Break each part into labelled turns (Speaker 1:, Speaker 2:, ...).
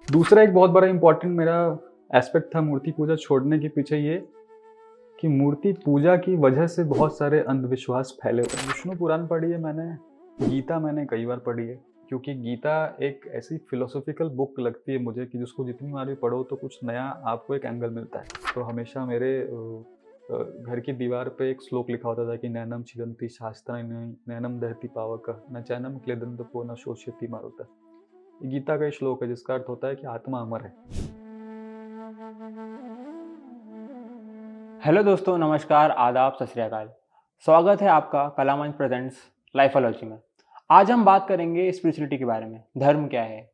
Speaker 1: दूसरा एक बहुत बड़ा इम्पोर्टेंट मेरा एस्पेक्ट था मूर्ति पूजा छोड़ने के पीछे ये कि मूर्ति पूजा की वजह से बहुत सारे अंधविश्वास फैले हुए हैं। विष्णु पुराण पढ़ी है मैंने, गीता मैंने कई बार पढ़ी है, क्योंकि गीता एक ऐसी फिलोसॉफिकल बुक लगती है मुझे कि जिसको जितनी बार भी पढ़ो तो कुछ नया आपको एक एंगल मिलता है। तो हमेशा मेरे घर की दीवार पे एक श्लोक लिखा होता था कि नैनम छिदन्ति शास्त्राणि नैनम दहति पावकः न चैनम क्लेदन्तपो न शोष्यति मारुतः। ये गीता का श्लोक है जिसका अर्थ होता है कि आत्मा अमर है।
Speaker 2: हेलो दोस्तों, नमस्कार, आदाब, सत श्री अकाल। स्वागत है आपका कलामंच प्रेजेंट्स लाइफोलॉजी में। आज हम बात करेंगे स्पिरिचुअलिटी के बारे में। धर्म क्या है,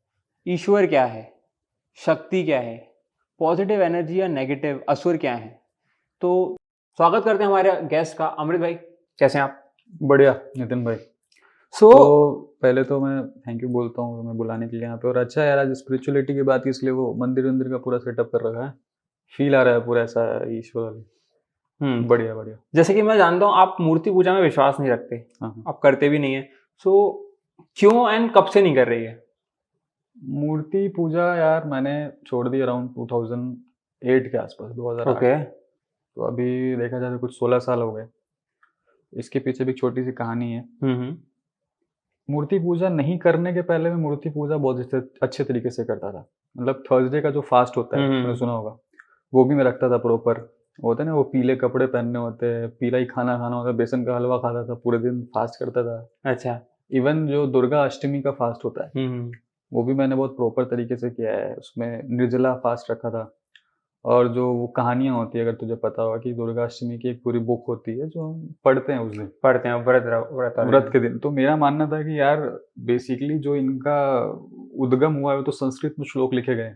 Speaker 2: ईश्वर क्या है, शक्ति क्या है, पॉजिटिव एनर्जी या नेगेटिव असुर क्या है। तो स्वागत करते हैं हमारे गेस्ट का। अमृत भाई, कैसे हैं आप?
Speaker 1: बढ़िया नितिन भाई। तो पहले तो मैं थैंक यू बोलता हूँ तुम्हें बुलाने के लिए यहाँ पे। और अच्छा यार, आज स्पिरिचुअलिटी की बात की इसलिए वो मंदिर वंदिर का पूरा सेटअप कर रखा है, फील आ रहा है पूरा ऐसा ईश्वर वाली। बढ़िया बढ़िया।
Speaker 2: जैसे कि मैं जानता हूँ आप मूर्ति पूजा में विश्वास नहीं रखते, आप करते भी नहीं है। सो क्यों एंड कब से नहीं कर रही है?
Speaker 1: मूर्ति पूजा यार मैंने छोड़ दी अराउंड 2008 के आसपास, 2008।
Speaker 2: ओके।
Speaker 1: तो अभी देखा जाए तो कुछ 16 साल हो गए। इसके पीछे भी एक छोटी सी कहानी है। मूर्ति पूजा नहीं करने के पहले मैं मूर्ति पूजा बहुत अच्छे तरीके से करता था। मतलब थर्सडे का जो फास्ट होता है, तुमने सुना होगा, वो भी मैं रखता था प्रॉपर। होता है ना, वो पीले कपड़े पहनने होते हैं, पीला ही खाना खाना होता है, बेसन का हलवा खाता था, पूरे दिन फास्ट करता था।
Speaker 2: अच्छा।
Speaker 1: इवन जो दुर्गा अष्टमी का फास्ट होता है वो भी मैंने बहुत प्रॉपर तरीके से किया है। उसमें निर्जला फास्ट रखा था। और जो वो कहानियाँ होती है, अगर तुझे पता होगा कि दुर्गाष्टमी की एक पूरी बुक होती है जो हम पढ़ते हैं उस दिन,
Speaker 2: पढ़ते हैं
Speaker 1: व्रत के दिन। तो मेरा मानना था कि यार बेसिकली जो इनका उद्गम हुआ है वो तो संस्कृत में श्लोक लिखे गए,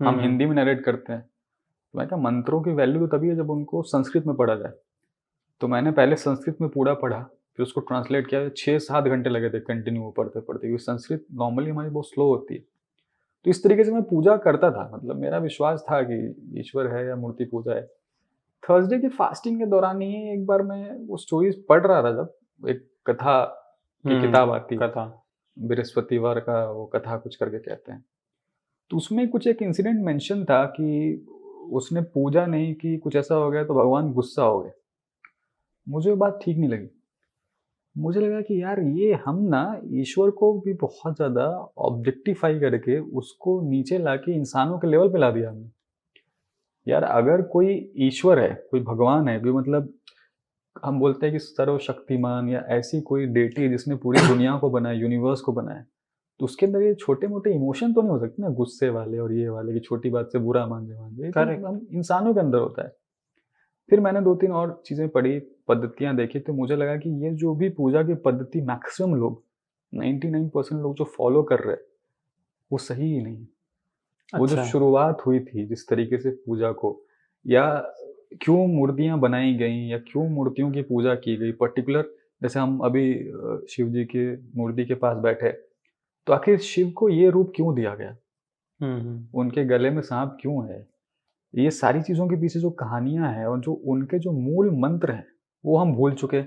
Speaker 1: हम हिंदी में नरेट करते हैं। तो मैं कहा मंत्रों की वैल्यू तो तभी है जब उनको संस्कृत में पढ़ा जाए। तो मैंने पहले संस्कृत में पूरा पढ़ा, फिर उसको ट्रांसलेट किया। 6-7 घंटे लगे थे कंटिन्यू पढ़ते पढ़ते, क्योंकि संस्कृत नॉर्मली हमारी बहुत स्लो होती है। तो इस तरीके से मैं पूजा करता था। मतलब मेरा विश्वास था कि ईश्वर है या मूर्ति पूजा है। थर्सडे की फास्टिंग के दौरान ही एक बार मैं वो स्टोरीज पढ़ रहा था, जब एक कथा की किताब आती,
Speaker 2: कथा,
Speaker 1: बृहस्पतिवार का वो कथा कुछ करके कहते हैं। तो उसमें कुछ एक इंसिडेंट मेंशन था कि उसने पूजा नहीं की, कुछ ऐसा हो गया तो भगवान गुस्सा हो गए। मुझे वो बात ठीक नहीं लगी। मुझे लगा कि यार ये हम ना ईश्वर को भी बहुत ज़्यादा ऑब्जेक्टिफाई करके उसको नीचे लाके इंसानों के लेवल पे ला दिया हमने। यार अगर कोई ईश्वर है, कोई भगवान है, कोई मतलब हम बोलते हैं कि सर्वशक्तिमान या ऐसी कोई डेटी है जिसने पूरी दुनिया को बनाया, यूनिवर्स को बनाया, तो उसके अंदर ये छोटे मोटे इमोशन तो नहीं हो सकते ना, गुस्से वाले और ये वाले, कि छोटी बात से बुरा मान जाए। तो हम इंसानों के अंदर होता है। फिर मैंने 2-3 और चीज़ें पढ़ी, पद्धतियाँ देखी, तो मुझे लगा कि ये जो भी पूजा की पद्धति मैक्सिमम लोग, 99% लोग जो फॉलो कर रहे हैं वो सही ही नहीं। वो जो शुरुआत हुई थी जिस तरीके से पूजा को, या क्यों मूर्तियाँ बनाई गई, या क्यों मूर्तियों की पूजा की गई पर्टिकुलर, जैसे हम अभी शिव जी की मूर्ति के पास बैठे, तो आखिर शिव को ये रूप क्यों दिया गया, उनके गले में सांप क्यों है, ये सारी चीज़ों के पीछे जो कहानियाँ हैं और जो उनके जो मूल मंत्र हैं वो हम भूल चुके।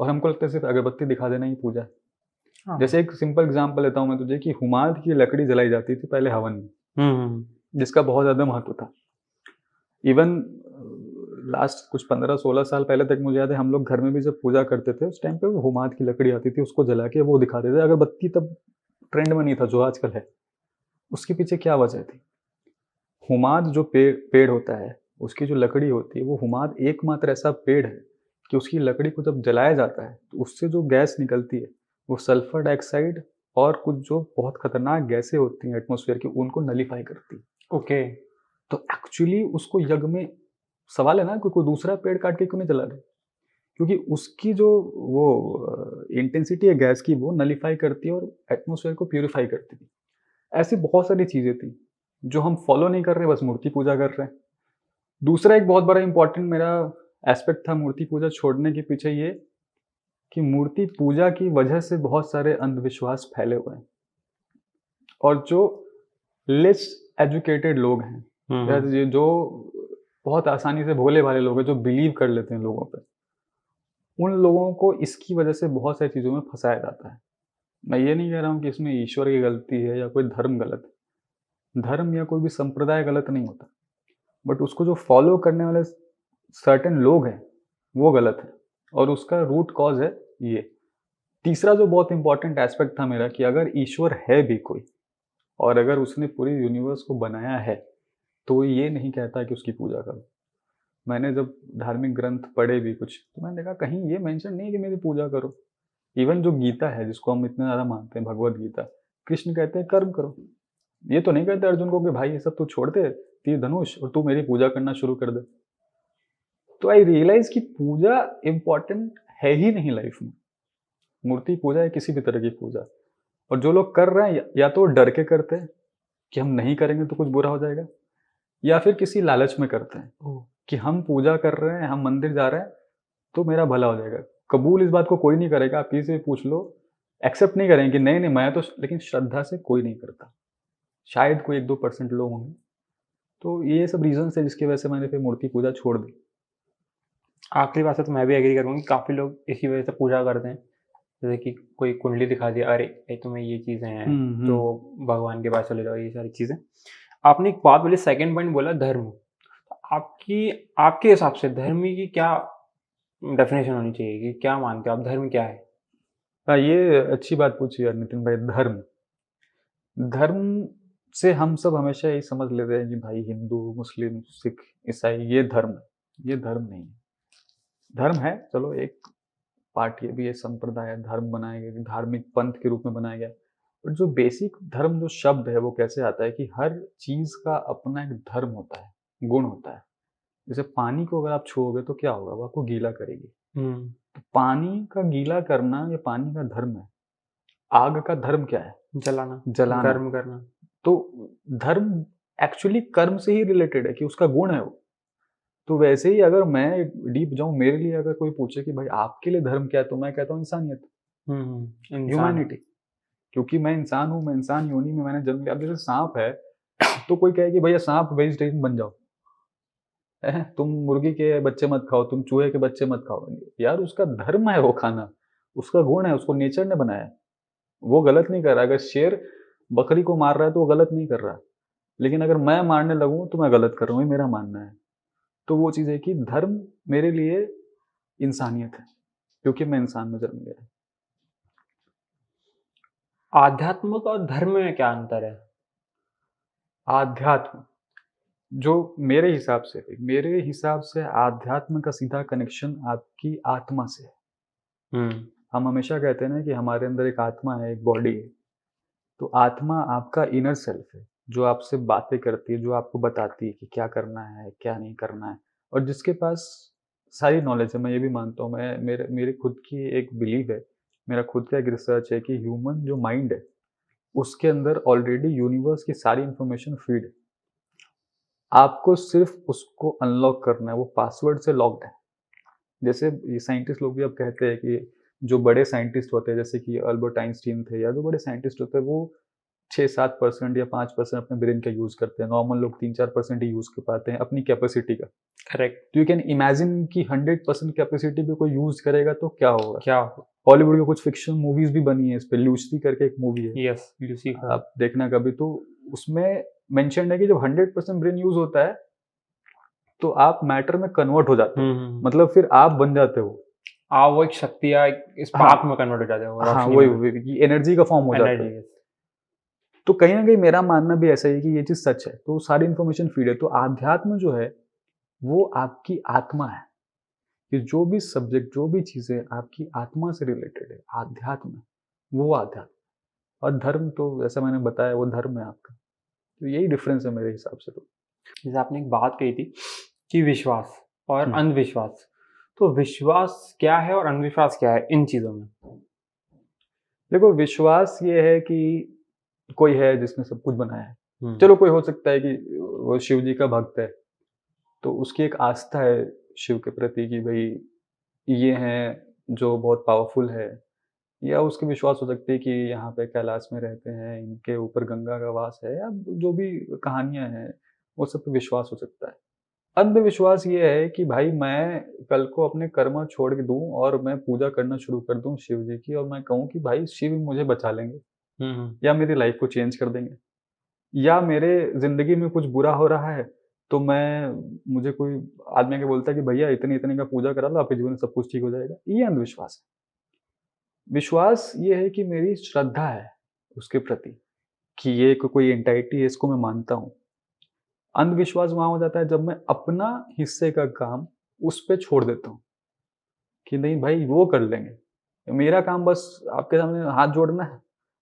Speaker 1: और हमको लगता है सिर्फ अगरबत्ती दिखा देना ही पूजा है। जैसे एक सिंपल एग्जांपल लेता हूँ मैं तुझे, कि हुमाद की लकड़ी जलाई जाती थी पहले हवन में, जिसका बहुत ज़्यादा महत्व था। इवन लास्ट कुछ 15-16 साल पहले तक मुझे याद है, हम लोग घर में भी जब पूजा करते थे उस टाइम पे वो हुमाद की लकड़ी आती थी, उसको जला के वो दिखाते थे। अगरबत्ती तब ट्रेंड में नहीं था जो आजकल है। उसके पीछे क्या वजह थी? हुमाद जो पेड़ होता है, उसकी जो लकड़ी होती है, वो हुमाद एकमात्र ऐसा पेड़ है कि उसकी लकड़ी को जब जलाया जाता है तो उससे जो गैस निकलती है वो सल्फर डाइऑक्साइड और कुछ जो बहुत खतरनाक गैसें होती हैं एटमॉस्फेयर की, उनको नलीफाई करती है।
Speaker 2: ओके।
Speaker 1: तो एक्चुअली उसको यज्ञ में, सवाल है ना, कोई दूसरा पेड़ काट के क्यों नहीं जला रहे? क्योंकि उसकी जो वो इंटेंसिटी है गैस की, वो नलीफाई करती है और एटमॉस्फेयर को प्यूरिफाई करती है। ऐसी बहुत सारी चीज़ें थी जो हम फॉलो नहीं कर रहे, बस मूर्ति पूजा कर रहे हैं। दूसरा एक बहुत बड़ा इम्पोर्टेंट मेरा एस्पेक्ट था मूर्ति पूजा छोड़ने के पीछे ये कि मूर्ति पूजा की वजह से बहुत सारे अंधविश्वास फैले हुए हैं। और जो लेस एजुकेटेड लोग हैं, या जो बहुत आसानी से भोले भाले लोग हैं, जो बिलीव कर लेते हैं लोगों पे, उन लोगों को इसकी वजह से बहुत सारी चीज़ों में फंसाया जाता है। मैं ये नहीं कह रहा हूँ कि इसमें ईश्वर की गलती है या कोई धर्म गलत है, धर्म या कोई भी संप्रदाय गलत नहीं होता, बट उसको जो फॉलो करने वाले सर्टेन लोग हैं वो गलत है, और उसका रूट कॉज है ये। तीसरा जो बहुत इंपॉर्टेंट एस्पेक्ट था मेरा, कि अगर ईश्वर है भी कोई और अगर उसने पूरी यूनिवर्स को बनाया है, तो ये नहीं कहता कि उसकी पूजा करो। मैंने जब धार्मिक ग्रंथ पढ़े भी कुछ, तो मैंने देखा कहीं ये मेंशन नहीं कि मेरी पूजा करो। इवन जो गीता है, जिसको हम इतना ज़्यादा मानते हैं, भगवत गीता, कृष्ण कहते हैं कर्म करो। ये तो नहीं कहते अर्जुन को कि भाई ये सब तू छोड़ दे, तीर धनुष, और तू मेरी पूजा करना शुरू कर दे। तो आई रियलाइज कि पूजा इम्पोर्टेंट है ही नहीं लाइफ में। मूर्ति पूजा है, किसी भी तरह की पूजा। और जो लोग कर रहे हैं, या तो डर के करते हैं कि हम नहीं करेंगे तो कुछ बुरा हो जाएगा, या फिर किसी लालच में करते हैं कि हम पूजा कर रहे हैं, हम मंदिर जा रहे हैं तो मेरा भला हो जाएगा। कबूल इस बात को कोई नहीं करेगा, आप किसी से पूछ लो, एक्सेप्ट नहीं करेंगे कि नहीं नहीं मैं तो, लेकिन श्रद्धा से कोई नहीं करता। शायद कोई 1-2% लोग होंगे। तो ये सब रीजन है जिसकी वजह से मैंने फिर मूर्ति पूजा छोड़ दी।
Speaker 2: आखिरी बात से तो मैं भी एग्री करूँगी, काफ़ी लोग इसी वजह से पूजा करते हैं। जैसे कि कोई कुंडली दिखा दिया, अरे ये तुम्हें ये चीज़ें हैं तो भगवान के पास चले जाओ, ये सारी चीज़ें। आपने एक बात बोली, सेकंड पॉइंट बोला धर्म। आपकी आपके हिसाब से धर्म की क्या डेफिनेशन होनी चाहिए, कि क्या मानते हो आप, धर्म क्या है?
Speaker 1: हाँ, ये अच्छी बात पूछी यार नितिन भाई। धर्म, धर्म से हम सब हमेशा यही समझ लेते हैं कि भाई हिंदू, मुस्लिम, सिख, ईसाई ये धर्म है। ये धर्म नहीं है। धर्म है, चलो एक पार्ट ये भी है, संप्रदाय है, धर्म बनाया गया, धार्मिक पंथ के रूप में बनाया गया। बट जो बेसिक धर्म जो शब्द है वो कैसे आता है कि हर चीज का अपना एक धर्म होता है, गुण होता है। जैसे पानी को अगर आप छुओगे तो क्या होगा, वो आपको गीला करेगी। तो पानी का गीला करना ये पानी का धर्म है। आग का धर्म क्या है?
Speaker 2: जलाना,
Speaker 1: जलाना।
Speaker 2: कर्म करना।
Speaker 1: तो धर्म एक्चुअली कर्म से ही रिलेटेड है, कि उसका गुण है वो। तो वैसे ही अगर मैं डीप जाऊं, मेरे लिए अगर कोई पूछे कि भाई आपके लिए धर्म क्या है, तो मैं कहता हूँ इंसानियत,
Speaker 2: इंसान।
Speaker 1: ह्यूमैनिटी। क्योंकि मैं इंसान हूँ, मैं इंसान योनि में मैंने जन्म लिया। अब जैसे सांप है, तो कोई कहे कि भैया सांप वेजिटेरियन बन जाओ, तुम मुर्गी के बच्चे मत खाओ, तुम चूहे के बच्चे मत खाओ। यार उसका धर्म है वो खाना, उसका गुण है, उसको नेचर ने बनाया है। वो गलत नहीं कर रहा। अगर शेर बकरी को मार रहा है तो वो गलत नहीं कर रहा। लेकिन अगर मैं मारने लगूं तो मैं गलत कर रहा हूँ, ये मेरा मानना है। तो वो चीज़ है कि धर्म मेरे लिए इंसानियत है, क्योंकि मैं इंसान में जन्म लिया है।
Speaker 2: आध्यात्मिक और धर्म में क्या अंतर है?
Speaker 1: आध्यात्म, जो मेरे हिसाब से आध्यात्म का सीधा कनेक्शन आपकी आत्मा से है। हम हमेशा कहते हैं ना कि हमारे अंदर एक आत्मा है, एक बॉडी है। तो आत्मा आपका इनर सेल्फ है, जो आपसे बातें करती है, जो आपको बताती है कि क्या करना है, क्या नहीं करना है, और जिसके पास सारी नॉलेज है। मैं ये भी मानता हूँ, मैं मेरे खुद की एक बिलीव है, मेरा खुद का एक रिसर्च है कि ह्यूमन जो माइंड है, उसके अंदर ऑलरेडी यूनिवर्स की सारी इंफॉर्मेशन फीड है। आपको सिर्फ उसको अनलॉक करना है, वो पासवर्ड से लॉक्ड है। जैसे ये साइंटिस्ट लोग भी अब कहते हैं कि जो बड़े साइंटिस्ट होते हैं, जैसे कि अल्बर्ट आइंस्टीन थे, या जो बड़े साइंटिस्ट होते हैं, वो 6-7% या 5% अपने ब्रेन का यूज करते हैं। नॉर्मल लोग 3-4% ही यूज कर पाते हैं अपनी कैपेसिटी का।
Speaker 2: करेक्ट।
Speaker 1: तो यू कैन इमेजिन कि 100% कैपेसिटी पे कोई यूज करेगा तो क्या होगा।
Speaker 2: क्या?
Speaker 1: हॉलीवुड के कुछ फिक्शन मूवीज भी बनी है इस पे, लूसी करके एक मूवी है,
Speaker 2: यस, लूसीफर।
Speaker 1: आप देखना कभी। तो उसमें मेंशन है कि जब 100% ब्रेन यूज होता है तो आप मैटर में कन्वर्ट हो जाते हो, मतलब फिर आप बन जाते हो।
Speaker 2: वो एक शक्ति या एक स्पार्क में कन्वर्ट हो जाते हो,
Speaker 1: हाँ,
Speaker 2: रोशनी
Speaker 1: वही एनर्जी का फॉर्म हो जाता है।
Speaker 2: एनर्जी।
Speaker 1: तो कहीं ना कहीं मेरा मानना भी ऐसा है कि ये चीज सच है। तो सारी इन्फॉर्मेशन फीड है। तो आध्यात्म जो है वो आपकी आत्मा है, कि जो भी सब्जेक्ट, जो भी चीजें आपकी आत्मा से रिलेटेड है, आध्यात्म है, वो आध्यात्म। और धर्म तो जैसा मैंने बताया, वो धर्म है आपका। तो यही डिफरेंस है मेरे हिसाब से। तो
Speaker 2: जैसे आपने एक बात कही थी कि विश्वास और अंधविश्वास, तो विश्वास क्या है और अंधविश्वास क्या है इन चीजों में?
Speaker 1: देखो, विश्वास ये है कि कोई है जिसने सब कुछ बनाया है। चलो, कोई हो सकता है कि वो शिव जी का भक्त है, तो उसकी एक आस्था है शिव के प्रति कि भाई ये हैं जो बहुत पावरफुल है। या उसकी विश्वास हो सकती है कि यहाँ पे कैलाश में रहते हैं, इनके ऊपर गंगा का वास है, या जो भी कहानियां हैं वो सब पे विश्वास हो सकता है। अंधविश्वास ये है कि भाई मैं कल को अपने कर्म छोड़ के दूं और मैं पूजा करना शुरू कर दूं शिव जी की, और मैं कहूँ कि भाई शिव मुझे बचा लेंगे या मेरी लाइफ को चेंज कर देंगे। या मेरे ज़िंदगी में कुछ बुरा हो रहा है, तो मुझे कोई आदमी आके बोलता है कि भैया इतने इतने का पूजा करा लो, आपके जीवन में सब कुछ ठीक हो जाएगा। ये अंधविश्वास है। विश्वास ये है कि मेरी श्रद्धा है उसके प्रति, कि ये कोई एंटिटी है, इसको मैं मानता हूँ। अंधविश्वास वहाँ हो जाता है जब मैं अपना हिस्से का काम उस पे छोड़ देता हूँ, कि नहीं भाई वो कर लेंगे। मेरा काम बस आपके सामने हाथ जोड़ना है,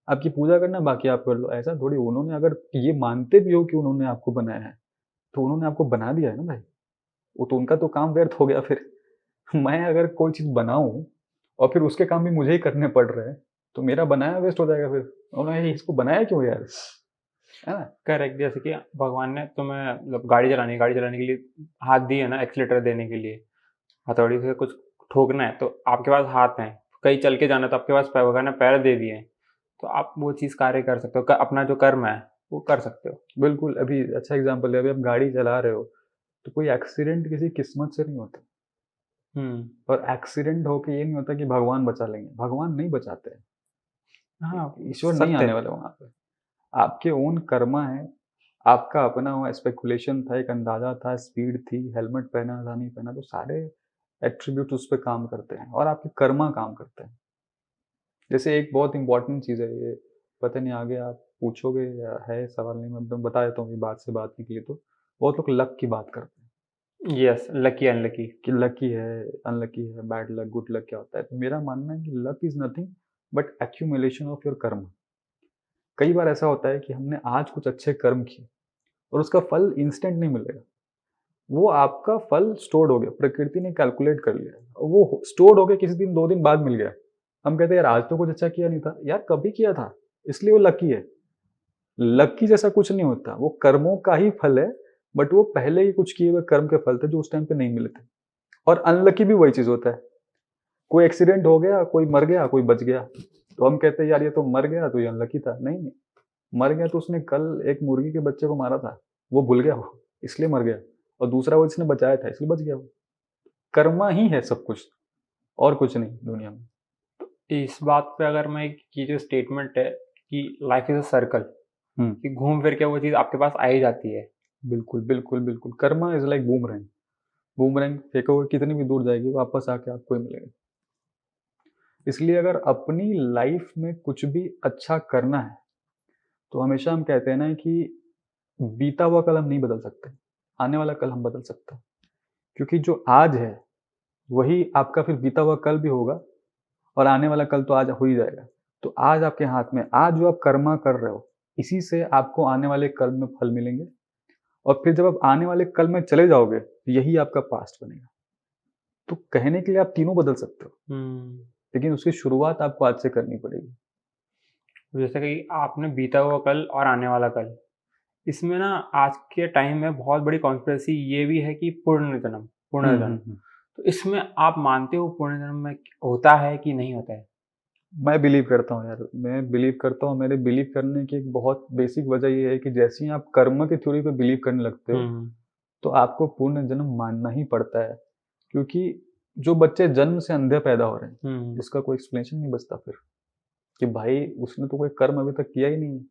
Speaker 1: आपकी पूजा करना है, बाकी आप कर लो। ऐसा थोड़ी, उन्होंने अगर ये मानते भी हो कि उन्होंने आपको बनाया है, तो उन्होंने आपको बना दिया है ना भाई। वो तो उनका तो काम व्यर्थ हो गया फिर। मैं अगर कोई चीज़ बनाऊँ और फिर उसके काम भी मुझे ही करने पड़ रहे हैं, तो मेरा बनाया वेस्ट हो जाएगा फिर। उन्होंने इसको बनाया क्यों यार? है ना?
Speaker 2: करेक्ट। जैसे कि भगवान ने तुम्हें मतलब गाड़ी चलाने के लिए हाथ दिए ना, एक्सीलेटर देने के लिए, हथौड़ी से कुछ ठोकना है तो आपके पास हाथ हैं, कहीं चल के जाना तो आपके पास भगवान ने पैर दे दिए हैं, तो आप वो चीज़ कार्य कर सकते हो, अपना जो कर्म है वो कर सकते हो।
Speaker 1: बिल्कुल, अभी अच्छा एग्ज़ाम्पल है, अभी आप गाड़ी चला रहे हो, तो कोई एक्सीडेंट किसी किस्मत से नहीं होता। और एक्सीडेंट होके ये नहीं होता कि भगवान बचा लेंगे, भगवान नहीं बचाते हैं।
Speaker 2: हाँ,
Speaker 1: ईश्वर नहीं
Speaker 2: सत्य
Speaker 1: आने
Speaker 2: है।
Speaker 1: वाले वहाँ पे। आपके ओन कर्मा है, आपका अपना वहाँ स्पेकुलेशन था, एक अंदाज़ा था, स्पीड थी, हेलमेट पहना था, नहीं पहना, तो सारे एट्रिब्यूट उस पे काम करते हैं और आपके कर्मा काम करते हैं। जैसे एक बहुत इम्पोर्टेंट चीज़ है ये, पता नहीं आगे आप पूछोगे या है सवाल, नहीं मैं बता देता हूँ ये बात से बात निकली तो। बहुत लोग लक की बात करते हैं
Speaker 2: यस, लकी अनलकी।
Speaker 1: कि लकी है, अनलकी है, बैड लक, गुड लक क्या होता है। तो मेरा मानना है कि luck is nothing but accumulation of your कर्म। कई बार ऐसा होता है कि हमने आज कुछ अच्छे कर्म किए और उसका फल इंस्टेंट नहीं मिलेगा। वो आपका फल स्टोर्ड हो गया, प्रकृति ने कैलकुलेट कर लिया है। वो स्टोर्ड हो गया, किसी दिन 2 दिन बाद मिल गया। हम कहते हैं यार आज तो कुछ अच्छा किया नहीं था। यार कभी किया था, इसलिए वो लकी है। लकी जैसा कुछ नहीं होता, वो कर्मों का ही फल है, बट वो पहले ही कुछ किए हुए कर्म के फल थे जो उस टाइम पे नहीं मिले थे। और अनलकी भी वही चीज़ होता है। कोई एक्सीडेंट हो गया, कोई मर गया, कोई बच गया। तो हम कहते हैं यार ये तो मर गया तो ये अनलकी था। नहीं, मर गया तो उसने कल एक मुर्गी के बच्चे को मारा था, वो भूल गया वो, इसलिए मर गया। और दूसरा वो जिसने बचाया था इसलिए बच गया वो। कर्मा ही है सब कुछ, और कुछ नहीं दुनिया में।
Speaker 2: इस बात पे अगर मैं, ये जो स्टेटमेंट है कि लाइफ इज अ सर्कल,
Speaker 1: हुँ,
Speaker 2: कि घूम फिर के वो चीज़ आपके पास आ ही जाती है।
Speaker 1: बिल्कुल, बिल्कुल, बिल्कुल। Karma is like boomerang. Boomerang फेंकोगे कितनी भी दूर जाएगी, वापस आके आपको ही मिलेगी। इसलिए अगर अपनी लाइफ में कुछ भी अच्छा करना है, तो हमेशा हम कहते हैं ना कि बीता हुआ कल हम नहीं बदल सकते, आने वाला कल हम बदल सकते हैं। क्योंकि जो आज है, वही आपका फिर बीता हुआ कल भी होगा और आने वाला कल तो आज हो ही जाएगा। तो आज आपके हाथ में, आज जो आप कर्मा कर रहे हो, इसी से आपको आने वाले कल में फल मिलेंगे और फिर जब आप आने वाले कल में चले जाओगे, तो यही आपका पास्ट बनेगा। तो कहने के लिए आप तीनों बदल सकते हो, लेकिन उसकी शुरुआत आपको आज से करनी पड़ेगी।
Speaker 2: जैसे कि आपने बीता हुआ कल और आने वाला कल, इसमें ना आज के टाइम में बहुत बड़ी कॉन्स्पिरेसी ये भी है कि पुनर्जन्म,
Speaker 1: हुँ,
Speaker 2: पुनर्जन्म।
Speaker 1: हुँ, हुँ।
Speaker 2: तो इसमें आप मानते हो पुनर्जन्म में होता है कि नहीं होता है?
Speaker 1: मैं बिलीव करता हूँ यार, मैं बिलीव करता हूँ। मेरे बिलीव करने की एक बहुत बेसिक वजह ये है कि जैसे ही आप कर्म की थ्योरी पे बिलीव करने लगते हो,
Speaker 2: हुँ,
Speaker 1: तो आपको पुनर्जन्म मानना ही पड़ता है। क्योंकि जो बच्चे जन्म से अंधे पैदा हो रहे हैं,
Speaker 2: हुँ।
Speaker 1: इसका कोई एक्सप्लेनेशन नहीं बचता फिर, कि भाई उसने तो कोई कर्म अभी तक किया ही नहीं है।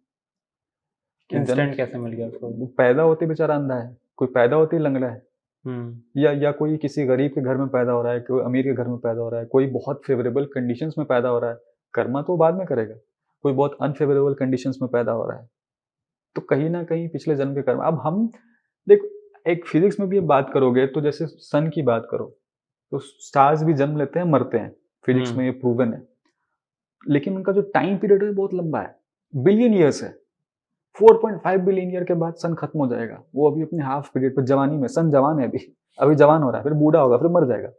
Speaker 1: कि जन्म
Speaker 2: इंस्टेंट कैसे मिल गया उसको?
Speaker 1: वो पैदा होते बेचारा अंधा है, कोई पैदा होते ही लंगड़ा है।
Speaker 2: हुँ,
Speaker 1: या कोई किसी गरीब के घर में पैदा हो रहा है, कोई अमीर के घर में पैदा हो रहा है, कोई बहुत फेवरेबल कंडीशंस में पैदा हो रहा है। कर्मा तो बाद में करेगा। कोई बहुत अनफेवरेबल कंडीशंस में पैदा हो रहा है। तो कहीं न कहीं पिछले जन्म के कर्म। अब हम देख, एक फिज़िक्स में भी ये बात करोगे तो जैसे सन की बात करो, तो स्टार्स भी जन्म लेते हैं, मरते हैं। फिज़िक्स में
Speaker 2: हुँ।
Speaker 1: ये प्रूवन है। लेकिन उनका जो टाइम पीरियड है बहुत लंबा है, बिलियन ईयर्स है। 4.5 बिलियन ईयर के बाद सन खत्म हो जाएगा। वो अभी अपने हाफ पीरियड पे जवानी में, सन जवान है अभी। अभी जवान हो रहा है, फिर बूढ़ा होगा, फिर मर जाएगा।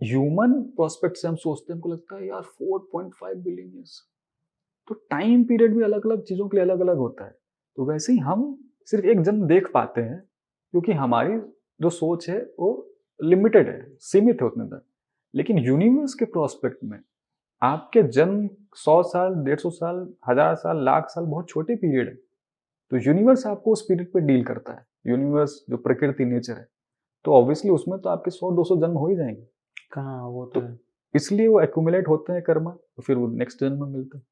Speaker 1: ह्यूमन प्रोस्पेक्ट से हम सोचते हैं, हमको लगता है यार 4.5 बिलियन ईयर्स। तो टाइम पीरियड भी अलग-अलग चीज़ों के लिए अलग-अलग होता है। तो वैसे ही हम सिर्फ़ एक जन्म देख पाते हैं, क्योंकि हमारी जो सोच है वो लिमिटेड है, सीमित है उतने तक। लेकिन यूनिवर्स के प्रोस्पेक्ट में आपके जन्म 100 साल, 150 साल, 1000 साल, लाख साल बहुत छोटे पीरियड है। तो यूनिवर्स आपको उस पीरियड पे डील करता है। यूनिवर्स जो प्रकृति, नेचर है। तो ऑब्वियसली उसमें तो आपके 100-200 जन्म हो ही जाएँगे।
Speaker 2: कहाँ, वो तो
Speaker 1: तो
Speaker 2: है।
Speaker 1: इसलिए वो एक्युमुलेट होते हैं कर्मा, तो फिर वो नेक्स्ट जन्म में मिलते हैं।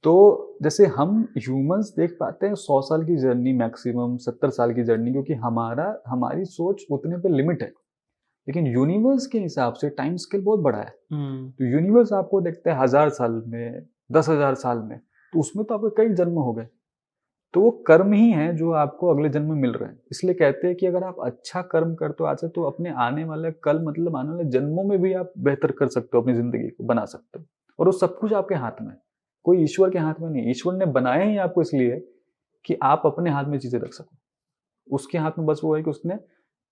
Speaker 1: तो जैसे हम ह्यूमंस देख पाते हैं 100 साल की जर्नी, मैक्सिमम 70 साल की जर्नी, क्योंकि हमारी सोच उतने पे लिमिट है। लेकिन यूनिवर्स के हिसाब से टाइम स्केल बहुत बड़ा है। तो यूनिवर्स आपको देखता है 1000 साल में, 10,000 साल में, तो उसमें तो आपके कई जन्म हो गए। तो वो कर्म ही है जो आपको अगले जन्म में मिल रहे हैं। इसलिए कहते हैं कि अगर आप अच्छा कर्म करते हो आज से, तो अपने आने वाले कल, मतलब आने वाले जन्मों में भी आप बेहतर कर सकते हो, अपनी जिंदगी को बना सकते हो। और वो सब कुछ आपके हाथ में है, कोई ईश्वर के हाथ में नहीं। ईश्वर ने बनाया ही आपको इसलिए कि आप अपने हाथ में चीजें रख सको। उसके हाथ में बस वो है कि उसने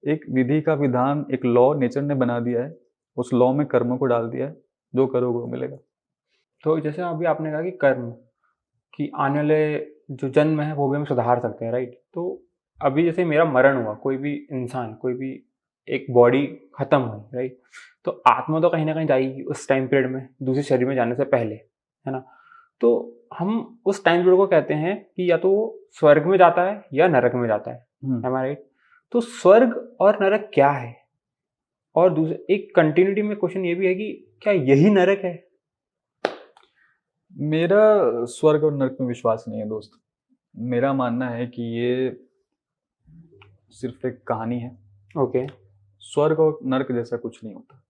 Speaker 1: एक विधि का विधान, एक लॉ नेचर ने बना दिया है, उस लॉ में कर्मों को डाल दिया है, जो करोगे वो मिलेगा।
Speaker 2: तो जैसे अभी आपने कहा कि कर्म कि आने वाले जो जन्म है वो भी हम सुधार सकते हैं, राइट? तो अभी जैसे मेरा मरण हुआ, कोई भी इंसान, कोई भी एक बॉडी खत्म हुई, राइट? तो आत्मा तो कहीं ना कहीं जाएगी उस टाइम पीरियड में, दूसरे शरीर में जाने से पहले, है ना? तो हम उस टाइम पीरियड को कहते हैं कि या तो वो स्वर्ग में जाता है या नरक में जाता है। am I right? तो स्वर्ग और नरक क्या है? और दूसरे एक कंटिन्यूटी में क्वेश्चन ये भी है कि क्या यही नरक है?
Speaker 1: मेरा स्वर्ग और नरक में विश्वास नहीं है दोस्त। मेरा मानना है कि ये सिर्फ एक कहानी है।
Speaker 2: ओके।
Speaker 1: स्वर्ग और नरक जैसा कुछ नहीं होता,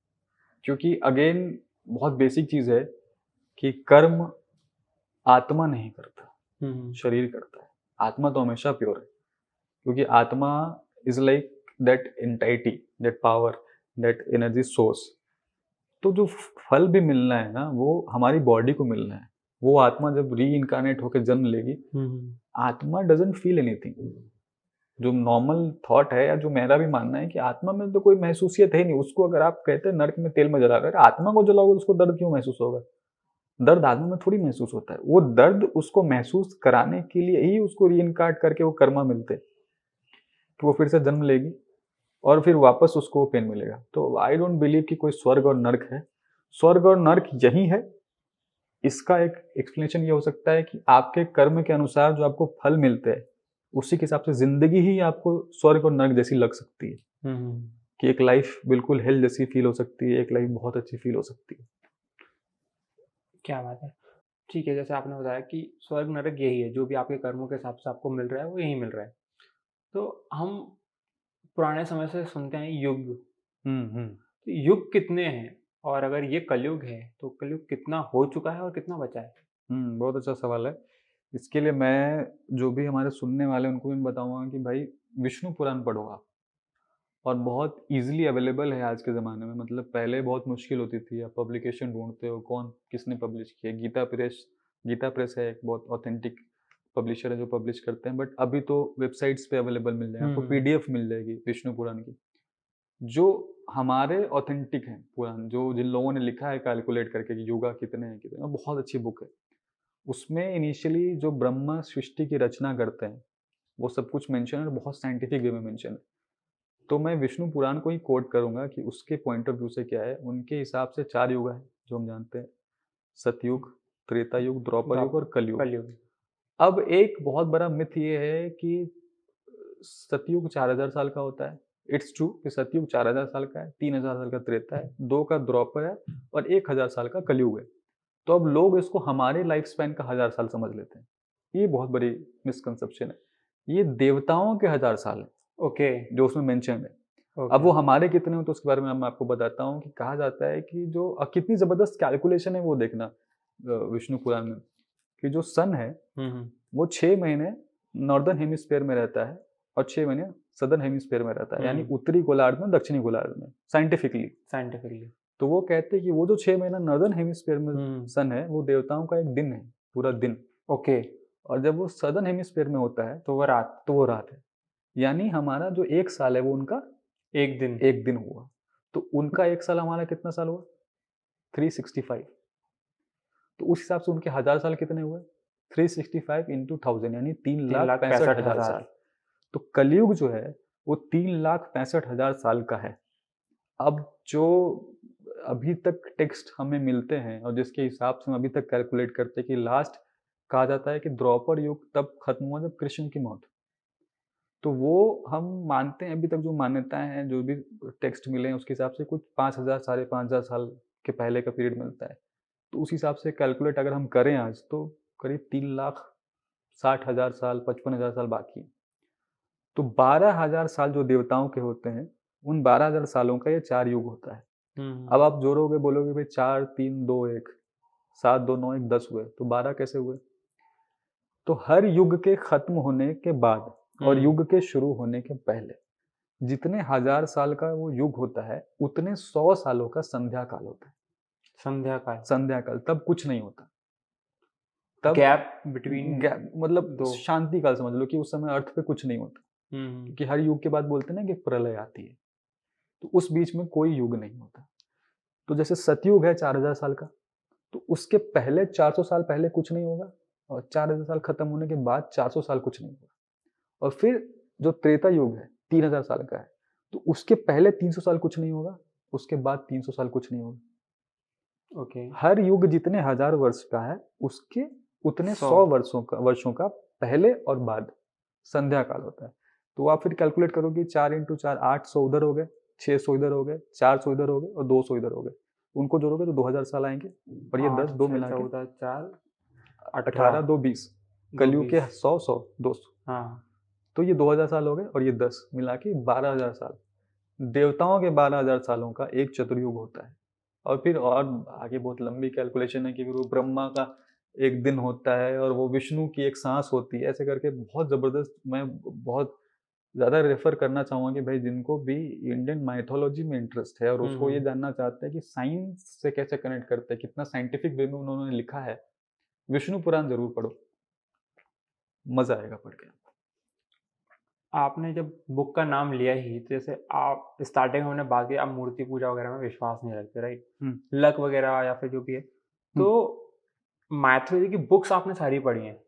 Speaker 1: क्योंकि अगेन बहुत बेसिक चीज है कि कर्म आत्मा नहीं करता, शरीर करता है। आत्मा तो हमेशा प्योर है, क्योंकि आत्मा is like that entity, that power, that energy source. तो जो फल भी मिलना है ना, वो हमारी बॉडी को मिलना है। वो आत्मा जब री इनकारनेट होकर जन्म लेगी, आत्मा डजंट फील एनीथिंग। जो नॉर्मल थॉट है, या जो मेरा भी मानना है, कि आत्मा में तो कोई महसूसियत है नहीं। उसको अगर आप कहते हैं नरक में तेल में जला कर, आत्मा को जलाओगे तो उसको दर्द क्यों महसूस होगा? दर्द आत्मा में थोड़ी महसूस होता है। वो दर्द उसको महसूस कराने के लिए ही उसको रीइनकार्ट करके वो कर्मा मिलते, तो वो फिर से जन्म लेगी और फिर वापस उसको पेन मिलेगा। तो आई डोंट बिलीव कि कोई स्वर्ग और नर्क है। स्वर्ग और नर्क यही है। इसका एक एक्सप्लेनेशन ये हो सकता है कि आपके कर्म के अनुसार जो आपको फल मिलते हैं, उसी के हिसाब से जिंदगी ही आपको स्वर्ग और नर्क जैसी लग सकती है। कि एक लाइफ बिल्कुल हेल जैसी फील हो सकती है, एक लाइफ बहुत अच्छी फील हो सकती है।
Speaker 2: क्या बात है। ठीक है, जैसे आपने बताया कि स्वर्ग नरक यही है, जो भी आपके कर्मों के हिसाब से आपको मिल रहा है वो यही मिल रहा है। तो हम पुराने समय से सुनते हैं युग। तो युग कितने हैं? और अगर ये कलयुग है तो कलयुग कितना हो चुका है और कितना बचा है?
Speaker 1: बहुत अच्छा सवाल है। इसके लिए मैं जो भी हमारे सुनने वाले हैं उनको भी बताऊंगा कि भाई विष्णु पुराण पढ़ो आप। और बहुत इजीली अवेलेबल है आज के ज़माने में। मतलब पहले बहुत मुश्किल होती थी, आप पब्लिकेशन ढूंढते हो, कौन किसने पब्लिश किया। गीता प्रेस है एक बहुत ऑथेंटिक पब्लिशर है जो पब्लिश करते हैं। बट अभी तो वेबसाइट्स पे अवेलेबल मिल जाएगा, आपको पीडीएफ मिल जाएगी विष्णु पुराण की, जो हमारे ऑथेंटिक हैं पुराण, जो जिन लोगों ने लिखा है कैलकुलेट करके कि योगा कितने हैं कितने, बहुत अच्छी बुक है। उसमें इनिशियली जो ब्रह्मा सृष्टि की रचना करते हैं वो सब कुछ मेंशन है, और बहुत साइंटिफिक वे में मेंशन है। तो मैं विष्णु पुराण को ही कोट करूंगा कि उसके पॉइंट ऑफ व्यू से क्या है। उनके हिसाब से 4 युग है जो हम जानते हैं: सतयुग, त्रेता युग, द्वापर युग और कलयुग।
Speaker 2: कलयुग।
Speaker 1: अब एक बहुत बड़ा मिथ ये है कि सतयुग 4000 साल का होता है। इट्स ट्रू कि सतयुग 4000 साल का है, 3000 साल का त्रेता है, 2 का द्वापर है और 1000 साल का कलयुग है। तो अब लोग इसको हमारे लाइफ स्पैन का 1000 साल समझ लेते हैं। ये बहुत बड़ी मिसकंसेप्शन है। ये देवताओं के 1000 साल है
Speaker 2: ओके।
Speaker 1: जो उसमें मेंशन है। अब वो हमारे कितने हो तो उसके बारे में मैं आपको बताता हूँ। कि कहा जाता है कि जो कितनी जबरदस्त कैलकुलेशन है वो देखना विष्णु पुराण में, कि जो सन है वो 6 महीने नॉर्दर्न हेमिस्फीयर में रहता है और 6 महीने सदर्न हेमिस्फीयर में रहता है, यानी उत्तरी गोलार्ध में, दक्षिणी गोलार्ध में, साइंटिफिकली। तो वो कहते हैं कि वो जो 6 महीना नॉर्दर्न हेमिस्फीयर में सन है, वो देवताओं का एक दिन है, पूरा दिन।
Speaker 2: ओके।
Speaker 1: और जब वो सदर्न हेमिस्फीयर में होता है
Speaker 2: तो वो रात
Speaker 1: है। यानी हमारा जो 1 साल है वो उनका एक दिन हुआ। तो उनका 1 साल हमारा कितना साल हुआ? 365। तो उस हिसाब से उनके 1000 साल कितने हुए? 365 इंटू 1000, यानी 3,65,000 साल। तो कलयुग जो है वो 3,65,000 साल का है। अब जो अभी तक टेक्स्ट हमें मिलते हैं और जिसके हिसाब से हम अभी तक कैलकुलेट करते हैं कि लास्ट कहा जाता है कि द्वापर युग तब खत्म हुआ जब कृष्ण की मौत। तो वो हम मानते हैं, अभी तक जो मान्यताएं हैं, जो भी टेक्स्ट मिले हैं, उसके हिसाब से कुछ 5,000 5,500 साल के पहले का पीरियड मिलता है। तो उस हिसाब से कैलकुलेट अगर हम करें आज, तो करीब 3,60,000 साल 55,000 साल बाकी है। तो 12,000 साल जो देवताओं के होते हैं, उन 12,000 सालों का ये 4 युग होता है। अब आप जोड़ोगे, बोलोगे भाई 4 3 2 1 7 2 9 1 10 हुए, तो 12 कैसे हुए? तो हर युग के खत्म होने के बाद और युग के शुरू होने के पहले जितने 1000 साल का वो युग होता है, उतने 100 सालों का संध्या काल होता है।
Speaker 2: संध्या काल,
Speaker 1: संध्या काल, तब कुछ नहीं होता। तब
Speaker 2: गैप बिटवीन
Speaker 1: गैप मतलब
Speaker 2: दो।
Speaker 1: शांति काल समझ लो कि उस समय अर्थ पे कुछ नहीं होता, क्योंकि हर युग के बाद बोलते हैं ना कि प्रलय आती है, तो उस बीच में कोई युग नहीं होता। तो जैसे सतयुग है 4000 साल का, तो उसके पहले 400 साल पहले कुछ नहीं होगा, और 4000 साल खत्म होने के बाद 400 साल कुछ नहीं होगा। और फिर जो त्रेता युग है 3000 साल का है, तो उसके पहले 300 साल कुछ नहीं होगा, उसके बाद 300 साल कुछ नहीं होगा।
Speaker 2: ओके,
Speaker 1: हर युग जितने 1000 वर्ष का है, उसके उतने 100 वर्षों का पहले और बाद संध्या काल होता है। तो आप फिर कैलकुलेट करोगे 4 × 4 800 उधर हो गए, 600 इधर हो गए, 400 इधर हो गए और 200 इधर हो गए। उनको जोड़ोगे तो 2000 साल आएंगे, और ये 10 2 मिला के
Speaker 2: 14 4
Speaker 1: 18 2 20, कलयुग के 100 100 200,
Speaker 2: हाँ,
Speaker 1: तो ये 2000 साल हो गए, और ये 10 मिला के 12,000 साल। देवताओं के 12,000 सालों का एक चतुर्युग होता है। और फिर और आगे बहुत लंबी कैलकुलेशन है कि फिर वो ब्रह्मा का एक दिन होता है, और वो विष्णु की एक सांस होती है, ऐसे करके बहुत ज़बरदस्त। मैं बहुत ज़्यादा रेफर करना चाहूँगा कि भाई जिनको भी इंडियन माइथोलॉजी में इंटरेस्ट है और उसको ये जानना चाहते हैं कि साइंस से कैसे कनेक्ट करते हैं, कितना साइंटिफिक वे में उन्होंने लिखा है, विष्णु पुराण जरूर पढ़ो, मजा आएगा पढ़ के।
Speaker 2: आपने जब बुक का नाम लिया ही, तो जैसे आप स्टार्टिंग में हमने बात की, आप मूर्ति पूजा वगैरह में विश्वास नहीं रखते, राइट? लक वगैरह या फिर जो भी है, तो माइथोलॉजी की बुक्स आपने सारी पढ़ी हैं?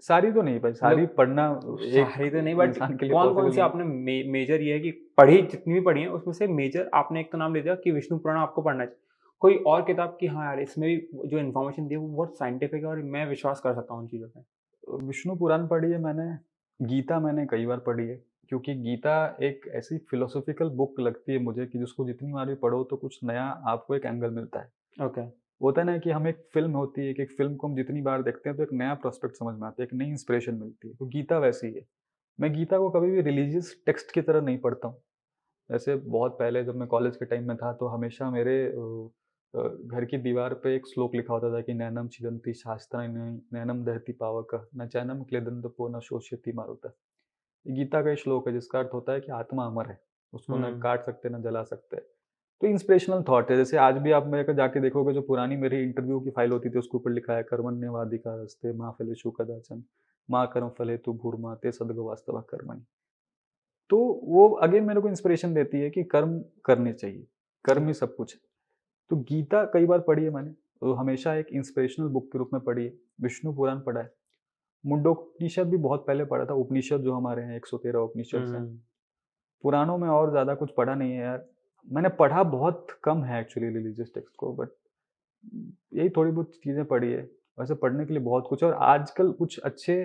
Speaker 1: सारी तो नहीं भाई, सारी पढ़ना एक
Speaker 2: सारी तो नहीं, बट
Speaker 1: इंसान के लिए
Speaker 2: कौन कौन
Speaker 1: पॉसिबल
Speaker 2: सी
Speaker 1: नहीं।
Speaker 2: आपने मेजर ये है कि पढ़ी, जितनी भी पढ़ी है उसमें से मेजर आपने एक तो नाम ले दिया कि विष्णु पुराण आपको पढ़ना चाहिए, कोई और किताब की हाँ यार इसमें भी जो इन्फॉर्मेशन दी है वो बहुत साइंटिफिक है और मैं विश्वास कर सकता हूँ उन चीज़ों पे?
Speaker 1: विष्णु पुराण पढ़ी है मैंने, गीता मैंने कई बार पढ़ी है, क्योंकि गीता एक ऐसी फिलोसॉफिकल बुक लगती है मुझे कि जिसको जितनी बार भी पढ़ो तो कुछ नया आपको एक एंगल मिलता है।
Speaker 2: ओके,
Speaker 1: होता है ना कि हम एक फिल्म होती है कि एक फिल्म को हम जितनी बार देखते हैं तो एक नया प्रोस्पेक्ट समझ में आता है, एक नई इंस्पिरेशन मिलती है, तो गीता वैसी ही है। मैं गीता को कभी भी रिलीजियस टेक्स्ट की तरह नहीं पढ़ता हूँ। वैसे बहुत पहले जब मैं कॉलेज के टाइम में था तो हमेशा मेरे घर की दीवार पे एक श्लोक लिखा होता था कि नैनम छिदन्ति शास्त्राणि नैनम दहति पावकः न चैनम क्लेदन्तपो न शोष्यति मारुतः। ये गीता का ही श्लोक है जिसका अर्थ होता है कि आत्मा अमर है, उसको न काट सकते न जला सकते। तो इंस्पिरेशनल थॉट है। जैसे आज भी आप मेरे को जाके देखोगे, जो पुरानी मेरी इंटरव्यू की फाइल होती थी उसके ऊपर लिखा है कर्मण्यवाधिकारस्ते मा फलेषु कदाचन मा कर्म फलेतु भूर्मा ते सद्गो वास्तव कर्मणि। तो वो अगेन मेरे को इंस्पिरेशन देती है कि कर्म करने चाहिए, कर्म ही सब कुछ है। तो गीता कई बार पढ़ी है मैंने, तो हमेशा एक इंस्पिरेशनल बुक के रूप में पढ़ी है। विष्णु पुराण पढ़ा है, मुंडोपनिषद भी बहुत पहले पढ़ा था। उपनिषद जो हमारे हैं 113 उपनिषद हैं। पुराणों में और ज़्यादा कुछ पढ़ा नहीं है यार, मैंने पढ़ा बहुत कम है एक्चुअली रिलीजियस टेक्स्ट को, बट यही थोड़ी बहुत चीज़ें पढ़ी है। वैसे पढ़ने के लिए बहुत कुछ है, और आजकल कुछ अच्छे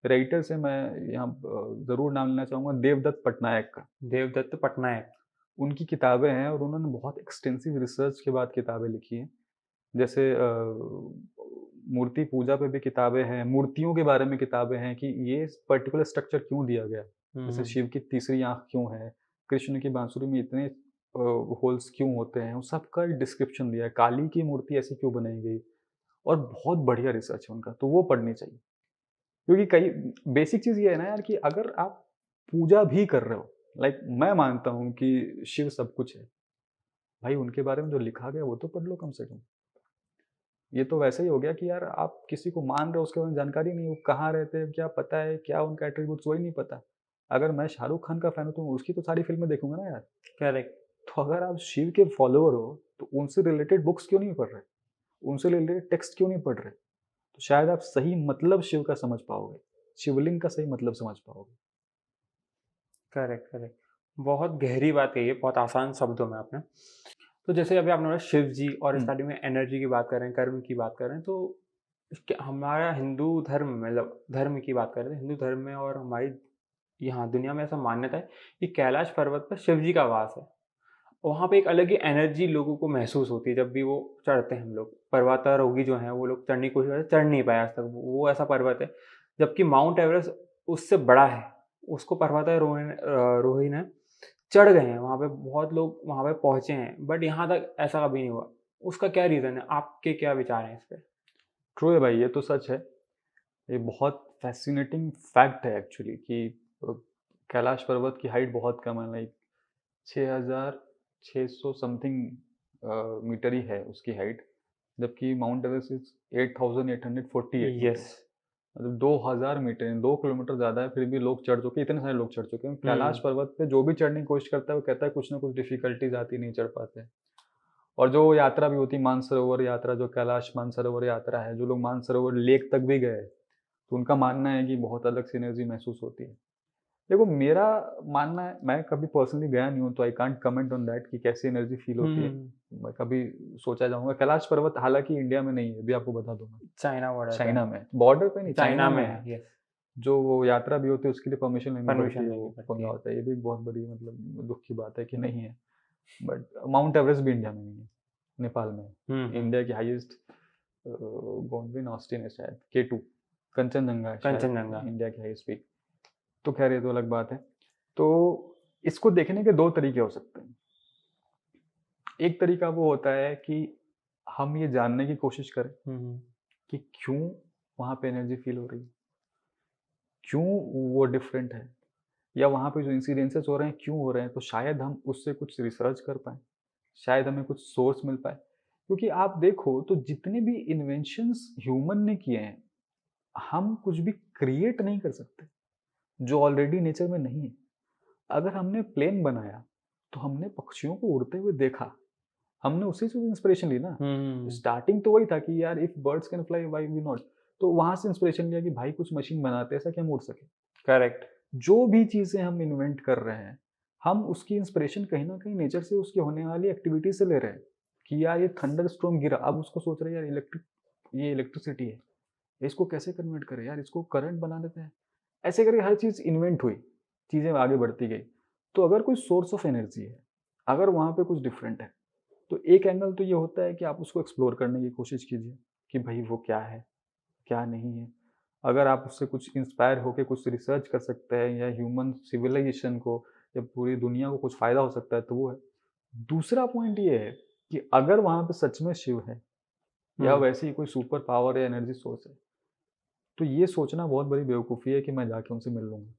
Speaker 1: राइटर्स हैं, मैं यहाँ ज़रूर नाम लेना चाहूँगा देवदत्त पटनायक का।
Speaker 2: देवदत्त पटनायक,
Speaker 1: उनकी किताबें हैं और उन्होंने बहुत एक्सटेंसिव रिसर्च के बाद किताबें लिखी हैं। जैसे मूर्ति पूजा पे भी किताबें हैं, मूर्तियों के बारे में किताबें हैं कि ये पर्टिकुलर स्ट्रक्चर क्यों दिया गया, जैसे शिव की तीसरी आंख क्यों है, कृष्ण की बांसुरी में इतने होल्स क्यों होते हैं, उस सब का डिस्क्रिप्शन दिया है। काली की मूर्ति ऐसी क्यों बनाई गई, और बहुत बढ़िया रिसर्च है उनका, तो वो पढ़नी चाहिए। क्योंकि कई बेसिक चीज़ ये है ना यार कि अगर आप पूजा भी कर रहे हो, लाइक मैं मानता हूँ कि शिव सब कुछ है, भाई उनके बारे में जो लिखा गया वो तो पढ़ लो कम से कम। ये तो वैसे ही हो गया कि यार आप किसी को मान रहे हो, उसके बारे में जानकारी नहीं, वो कहाँ रहते हैं, क्या पता है, क्या उनका एट्रीब्यूट्स, वही नहीं पता। अगर मैं शाहरुख खान का फैन हूँ तो उसकी तो सारी फिल्में देखूंगा ना यार।
Speaker 2: करेक्ट,
Speaker 1: तो अगर आप शिव के फॉलोअर हो तो उनसे रिलेटेड बुक्स क्यों नहीं पढ़ रहे, उनसे रिलेटेड टेक्स्ट क्यों नहीं पढ़ रहे, तो शायद आप सही मतलब शिव का समझ पाओगे, शिवलिंग का सही मतलब समझ पाओगे।
Speaker 2: Correct, correct. बहुत गहरी बात कही है, बहुत आसान शब्दों में आपने। तो जैसे अभी आपने बोला शिव जी, और स्टार्टिंग में एनर्जी की बात कर रहे हैं, कर्म की बात कर रहे हैं, तो हमारा हिंदू धर्म, मतलब धर्म की बात कर रहे थे, हिंदू धर्म में और हमारी यहाँ दुनिया में ऐसा मान्यता है कि कैलाश पर्वत पर शिव जी का वास है। वहाँ पे एक अलग ही एनर्जी लोगों को महसूस होती है जब भी वो चढ़ते हैं हम लोग। पर्वतारोही जो हैं वो लोग चढ़ने की कोशिश करते हैं, चढ़ नहीं पाए आज तक। वो ऐसा पर्वत है, जबकि माउंट एवरेस्ट उससे बड़ा है, उसको पर्वतारोही ने चढ़ गए हैं, वहाँ पे बहुत लोग वहाँ पे पहुँचे हैं, बट यहाँ तक ऐसा कभी नहीं हुआ। उसका क्या रीज़न है? आपके क्या विचार हैं इस पे?
Speaker 1: ट्रू है भाई, ये तो सच है। ये बहुत फैसिनेटिंग फैक्ट है एक्चुअली कि अ, कैलाश पर्वत की हाइट बहुत कम है, लाइक 6,600 समथिंग मीटर ही है उसकी हाइट, जबकि Mount Everest is 8,848 metre.
Speaker 2: Yes.
Speaker 1: मतलब 2,000 मीटर है, 2 किलोमीटर ज़्यादा है, फिर भी लोग चढ़ चुके, इतने सारे लोग चढ़ चुके हैं। कैलाश
Speaker 2: हुँ।
Speaker 1: पर्वत पे जो भी चढ़ने की कोशिश करता है वो कहता है कुछ ना कुछ डिफिकल्टीज आती, नहीं चढ़ पाते। और जो यात्रा भी होती है मानसरोवर यात्रा, जो कैलाश मानसरोवर यात्रा है, जो लोग मानसरोवर लेक तक भी गए तो उनका मानना है कि बहुत अलग सी एनर्जी महसूस होती है। देखो मेरा मानना है, मैं कभी पर्सनली गया नहीं हूँ तो I can't comment on that कि कैसी एनर्जी फील होती है।
Speaker 2: हुँ।
Speaker 1: मैं कभी सोचा जाऊंगा। कैलाश पर्वत हालांकि इंडिया में नहीं है, अभी आपको बता दूंगा।
Speaker 2: चाइना बॉर्डर पे
Speaker 1: चाइना
Speaker 2: है।
Speaker 1: में, बॉर्डर पे नहीं,
Speaker 2: चाइना
Speaker 1: चाइना
Speaker 2: में
Speaker 1: में
Speaker 2: है,
Speaker 1: है।
Speaker 2: यस।
Speaker 1: जो वो यात्रा भी होती है उसके लिए परमिशन लेनी पड़ती
Speaker 2: परमिशन
Speaker 1: है,
Speaker 2: लेनी
Speaker 1: वो
Speaker 2: पड़ती
Speaker 1: पंगा
Speaker 2: है।
Speaker 1: होता है। ये भी एक बहुत बड़ी मतलब दुख की बात है कि नहीं है। बट माउंट एवरेस्ट भी इंडिया में नहीं है, नेपाल में है।
Speaker 2: हुँ।
Speaker 1: इंडिया की हाईएस्ट गोंडविन ऑस्टिन है शायद, K2 कंचनजंगा है शायद
Speaker 2: कंचनजंगा।
Speaker 1: इंडिया की हाईएस्ट पीक। तो खैर ये तो अलग बात है। तो इसको देखने के दो तरीके हो सकते हैं। एक तरीका वो होता है कि हम ये जानने की कोशिश करें
Speaker 2: हुँ।
Speaker 1: कि क्यों वहाँ पे एनर्जी फील हो रही है, क्यों वो डिफरेंट है, या वहाँ पे जो इंसिडेंसेस हो रहे हैं क्यों हो रहे हैं। तो शायद हम उससे कुछ रिसर्च कर पाएँ, शायद हमें कुछ सोर्स मिल पाए। क्योंकि आप देखो तो जितने भी इन्वेंशंस ह्यूमन ने किए हैं, हम कुछ भी क्रिएट नहीं कर सकते जो ऑलरेडी नेचर में नहीं है। अगर हमने प्लेन बनाया तो हमने पक्षियों को उड़ते हुए देखा, हमने उसी से इंस्पिरेशन ली ना।
Speaker 2: हुँ।
Speaker 1: स्टार्टिंग तो वही था कि यार if birds can fly why we not. तो वहां से इंस्पिरेशन लिया कि भाई कुछ मशीन बनाते हैं ऐसा कि हम उड़ सके।
Speaker 2: करेक्ट।
Speaker 1: जो भी चीजें हम इन्वेंट कर रहे हैं, हम उसकी इंस्पिरेशन कहीं ना कहीं नेचर से, उसकी होने वाली एक्टिविटी से ले रहे हैं। कि यार ये थंडर स्टॉर्म गिरा, अब उसको सोच रहे हैं यार ये इलेक्ट्रिसिटी है, इसको कैसे कन्वर्ट करें, यार इसको करंट बना देते हैं। ऐसे करके हर चीज़ इन्वेंट हुई, चीज़ें आगे बढ़ती गई। तो अगर कोई सोर्स ऑफ एनर्जी है, अगर वहाँ पे कुछ डिफरेंट है, तो एक एंगल तो ये होता है कि आप उसको एक्सप्लोर करने की कोशिश कीजिए कि भाई वो क्या है, क्या नहीं है। अगर आप उससे कुछ इंस्पायर होके कुछ रिसर्च कर सकते हैं या ह्यूमन सिविलाइजेशन को या पूरी दुनिया को कुछ फ़ायदा हो सकता है तो वो है। दूसरा पॉइंट ये है कि अगर वहाँ पे सच में शिव है या
Speaker 2: हुँ।
Speaker 1: वैसे ही कोई सुपर पावर या एनर्जी सोर्स है, तो ये सोचना बहुत बड़ी बेवकूफ़ी है कि मैं जाके उनसे मिल लूँगा।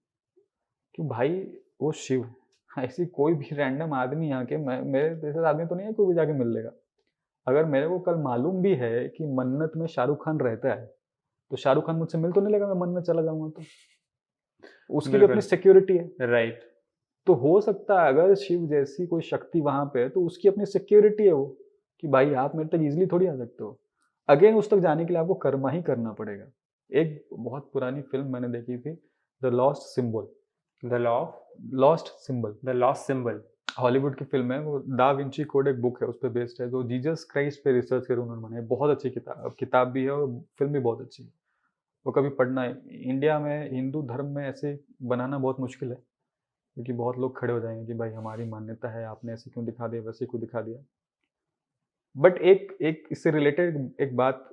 Speaker 1: कि भाई वो शिव है। ऐसी कोई भी रैंडम आदमी आके, मैं मेरे जैसा आदमी तो नहीं है कोई भी जाके मिल लेगा। अगर मेरे को कल मालूम भी है कि मन्नत में शाहरुख खान रहता है, तो शाहरुख खान मुझसे मिल तो नहीं लेगा, मैं मन्नत चला जाऊँगा तो। उसकी भी अपनी
Speaker 2: बिल्कुल।
Speaker 1: सिक्योरिटी है।
Speaker 2: राइट।
Speaker 1: तो हो सकता है अगर शिव जैसी कोई शक्ति वहाँ पे है, तो उसकी अपनी सिक्योरिटी है वो, कि भाई आप मेरे तक ईज़िली थोड़ी आ सकते हो। अगेन उस तक जाने के लिए आपको कर्मा ही करना पड़ेगा। एक बहुत पुरानी फ़िल्म मैंने देखी थी, the lost symbol.
Speaker 2: The law of
Speaker 1: lost symbol
Speaker 2: the lost symbol.
Speaker 1: Hollywood की फ़िल्म है, वो दा विंची कोड एक बुक है, उस पे बेस्ड है, जो जीसस क्राइस्ट पे रिसर्च करके उन्होंने बनाई है। बहुत अच्छी किताब किताब भी है और फ़िल्म भी बहुत अच्छी है। वो कभी पढ़ना है। इंडिया में हिंदू धर्म में ऐसे बनाना बहुत मुश्किल है, क्योंकि बहुत लोग खड़े हो जाएँगे कि भाई हमारी मान्यता है, आपने ऐसे क्यों दिखा दिया, वैसे क्यों दिखा दिया। बट एक एक इससे रिलेटेड एक बात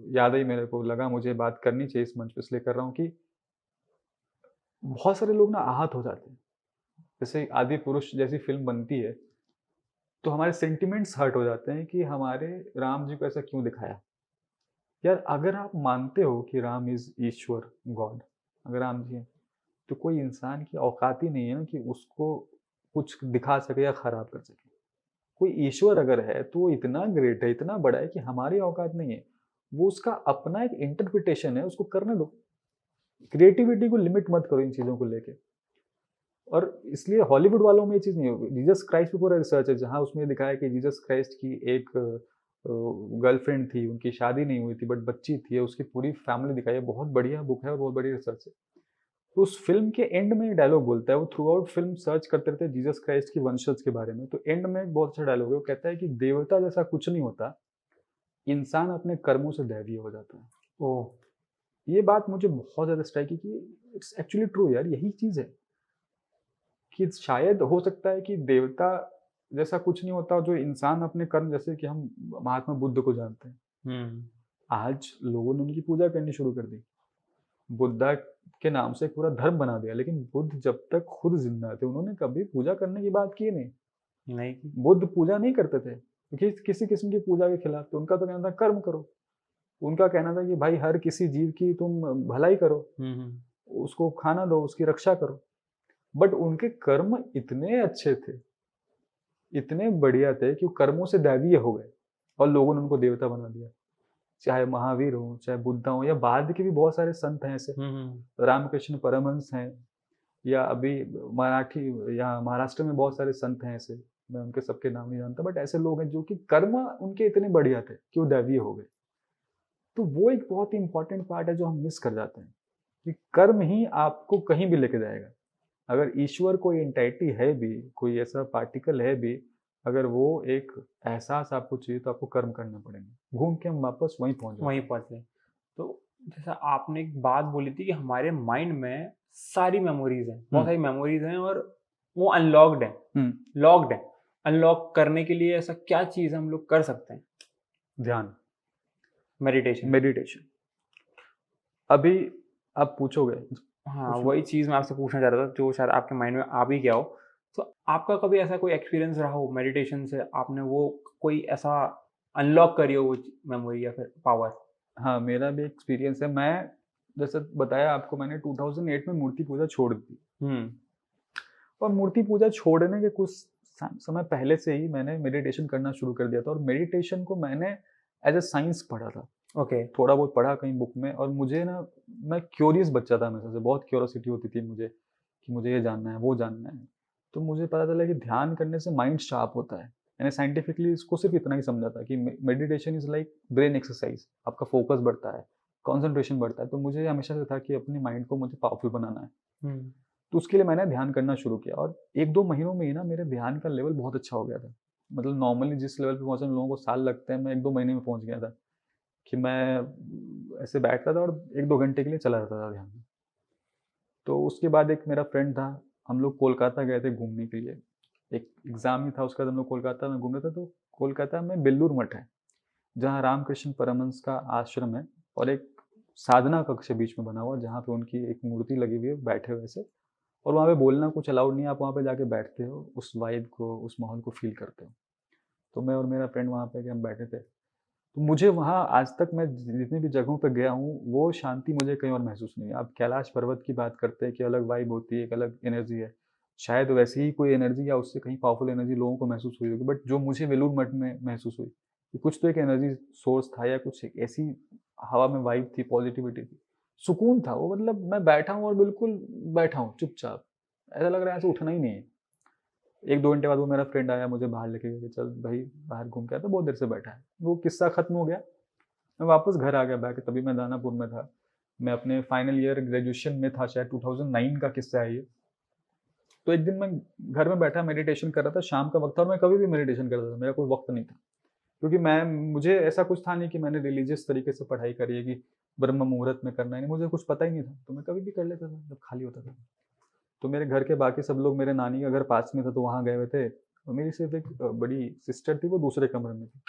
Speaker 1: याद आई मेरे को, लगा मुझे बात करनी चाहिए इस मंच पे, इसलिए कर रहा हूँ कि बहुत सारे लोग ना आहत हो जाते हैं। जैसे आदि पुरुष जैसी फ़िल्म बनती है, तो हमारे सेंटिमेंट्स हर्ट हो जाते हैं कि हमारे राम जी को ऐसा क्यों दिखाया। यार अगर आप मानते हो कि राम इज ईश्वर, गॉड, अगर राम जी हैं, तो कोई इंसान की औकात ही नहीं है ना कि उसको कुछ दिखा सके या खराब कर सके। कोई ईश्वर अगर है तो वो इतना ग्रेट है, इतना बड़ा है कि हमारी औकात नहीं है। वो उसका अपना एक इंटरप्रिटेशन है, उसको करने दो। क्रिएटिविटी को लिमिट मत करो इन चीज़ों को लेके। और इसलिए हॉलीवुड वालों में ये चीज़ नहीं होगी। जीसस क्राइस्ट पे पूरा रिसर्च है, जहाँ उसमें दिखाया कि जीसस क्राइस्ट की एक गर्लफ्रेंड थी, उनकी शादी नहीं हुई थी बट बच्ची थी, उसकी पूरी फैमिली दिखाई है। बहुत बढ़िया बुक है और बहुत बड़ी रिसर्च है। तो उस फ़िल्म के एंड में डायलॉग बोलता है, वो थ्रू आउट फ़िल्म सर्च करते रहते हैं जीसस क्राइस्ट की वंशज के बारे में। तो एंड में एक बहुत अच्छा डायलॉग है, वो कहता है कि देवता जैसा कुछ नहीं होता, इंसान अपने कर्मों से दैवीय हो जाता है।
Speaker 2: ओह!
Speaker 1: ये बात मुझे बहुत ज़्यादा स्ट्राइक की कि इट्स एक्चुअली ट्रू यार, यही चीज़ है। कि शायद हो सकता है कि देवता जैसा कुछ नहीं होता जो इंसान अपने कर्म, जैसे कि हम महात्मा बुद्ध को जानते हैं,
Speaker 2: हम्म।
Speaker 1: आज लोगों ने उनकी पूजा करनी शुरू कर दी, बुद्धा के नाम से एक पूरा धर्म बना दिया, लेकिन बुद्ध जब तक खुद जिंदा थे उन्होंने कभी पूजा करने की बात की नहीं।
Speaker 2: नहीं की।
Speaker 1: बुद्ध पूजा नहीं करते थे क्योंकि किसी किस्म की पूजा के खिलाफ थे। उनका तो कहना था कर्म करो, उनका कहना था कि भाई हर किसी जीव की तुम भलाई करो, उसको खाना दो, उसकी रक्षा करो। बट उनके कर्म इतने अच्छे थे, इतने बढ़िया थे कि वो कर्मों से दैवीय हो गए और लोगों ने उनको देवता बना दिया। चाहे महावीर हो, चाहे बुद्धा हो, या बाद के भी बहुत सारे संत हैं ऐसे, रामकृष्ण परमहंस हैं, या अभी मराठी या महाराष्ट्र में बहुत सारे संत हैं ऐसे, मैं उनके सबके नाम नहीं जानता, बट ऐसे लोग हैं जो कि कर्म उनके इतने बढ़िया थे कि वो दैवीय हो गए। तो वो एक बहुत ही इंपॉर्टेंट पार्ट है जो हम मिस कर जाते हैं, कि कर्म ही आपको कहीं भी लेके जाएगा। अगर ईश्वर कोई एंटाइटी है भी, कोई ऐसा पार्टिकल है भी, अगर वो एक एहसास आपको चाहिए तो आपको कर्म करना पड़ेगा। घूम के हम वापस वहीं पहुंच जाते
Speaker 2: वहीं
Speaker 1: हैं।
Speaker 2: पहुंचे। तो जैसा आपने एक बात बोली थी कि हमारे माइंड में सारी मेमोरीज हैं, बहुत सारी मेमोरीज हैं और वो अनलॉक्ड है, लॉक्ड है। अनलॉक करने के लिए ऐसा क्या चीज हम लोग कर सकते हैं?
Speaker 1: ध्यान,
Speaker 2: मेडिटेशन।
Speaker 1: मेडिटेशन। अभी आप पूछोगे,
Speaker 2: हाँ,
Speaker 1: पूछो।
Speaker 2: वही चीज मैं आपसे पूछना चाह रहा था जो शायद आपके माइंड में आ भी गया हो। तो आपका कभी ऐसा कोई एक्सपीरियंस रहा हो मेडिटेशन से, आपने वो कोई ऐसा अनलॉक करी हो वो मेमोरी या फिर पावर?
Speaker 1: हाँ, मेरा भी एक्सपीरियंस है। मैं जैसे बताया आपको, मैंने 2008 में मूर्ति पूजा छोड़ दी, और मूर्ति पूजा छोड़ने के कुछ समय पहले से ही मैंने मेडिटेशन करना शुरू कर दिया था। और मेडिटेशन को मैंने एज ए साइंस पढ़ा था,
Speaker 2: ओके।
Speaker 1: थोड़ा बहुत पढ़ा कहीं बुक में। और मुझे ना, मैं क्यूरियस बच्चा था हमेशा से, बहुत क्यूरियोसिटी होती थी मुझे कि मुझे ये जानना है, वो जानना है। तो मुझे पता चला कि ध्यान करने से माइंड शार्प होता है। मैंने साइंटिफिकली इसको सिर्फ इतना ही समझा था कि meditation is like brain exercise, आपका फोकस बढ़ता है, कॉन्सेंट्रेशन बढ़ता है। तो मुझे हमेशा से था कि अपनी माइंड को मुझे पावरफुल बनाना है। तो उसके लिए मैंने ध्यान करना शुरू किया, और 1-2 महीनों में ही ना मेरे ध्यान का लेवल बहुत अच्छा हो गया था। मतलब नॉर्मली जिस लेवल पे पहुँचने में लोगों को साल लगते हैं, मैं 1-2 महीने में पहुँच गया था, कि मैं ऐसे बैठता था और 1-2 घंटे के लिए चला जाता था ध्यान में। तो उसके बाद एक मेरा फ्रेंड था, हम लोग कोलकाता गए थे घूमने के लिए। एक एग्ज़ाम ही था, उसके बाद हम लोग कोलकाता में घूम रहे थे। तो कोलकाता में बेलूर मठ है, जहाँ रामकृष्ण परमहंस का आश्रम है, और एक साधना कक्ष है बीच में बना हुआ, जहाँ पे उनकी एक मूर्ति लगी हुई है, बैठे हुए ऐसे। और वहाँ पे बोलना कुछ अलाउड नहीं है, आप वहाँ पे जाके बैठते हो, उस वाइब को, उस माहौल को फ़ील करते हो। तो मैं और मेरा फ्रेंड वहाँ पे हम बैठे थे। तो मुझे वहाँ आज तक मैं जितनी भी जगहों पे गया हूँ, वो शांति मुझे कहीं और महसूस नहीं हुई। आप कैलाश पर्वत की बात करते हैं कि अलग वाइब होती है, एक अलग एनर्जी है। शायद वैसी ही कोई एनर्जी या उससे कहीं पावरफुल एनर्जी लोगों को महसूस हुई होगी, बट जो मुझे बेलूर मठ में महसूस हुई, कि कुछ तो एक एनर्जी सोर्स था, या कुछ एक ऐसी हवा में वाइब थी, पॉजिटिविटी थी, सुकून था वो। मतलब मैं बैठा हूँ और बिल्कुल बैठा हूँ चुपचाप, ऐसा लग रहा है ऐसे उठना ही नहीं है। 1-2 घंटे बाद वो मेरा फ्रेंड आया, मुझे बाहर लेके गया कि चल भाई बाहर घूम के आया, तो बहुत देर से बैठा है। वो किस्सा खत्म हो गया, मैं वापस घर आ गया बैक। तभी मैं दानापुर में था, मैं अपने फाइनल ईयर ग्रेजुएशन में था, शायद 2009 का किस्सा है ये। तो एक दिन मैं घर में बैठा मेडिटेशन कर रहा था, शाम का वक्त था, और मैं कभी भी मेडिटेशन करता था, मेरा कोई वक्त नहीं था, क्योंकि मुझे ऐसा कुछ था नहीं कि मैंने रिलीजियस तरीके से पढ़ाई करी है कि ब्रह्म मुहूर्त में करना है, नहीं, मुझे कुछ पता ही नहीं था। तो मैं कभी भी कर लेता था जब खाली होता था। तो मेरे घर के बाकी सब लोग, मेरे नानी का घर पास में था तो वहाँ गए हुए थे, और मेरी सिर्फ एक बड़ी सिस्टर थी, वो दूसरे कमरे में थी।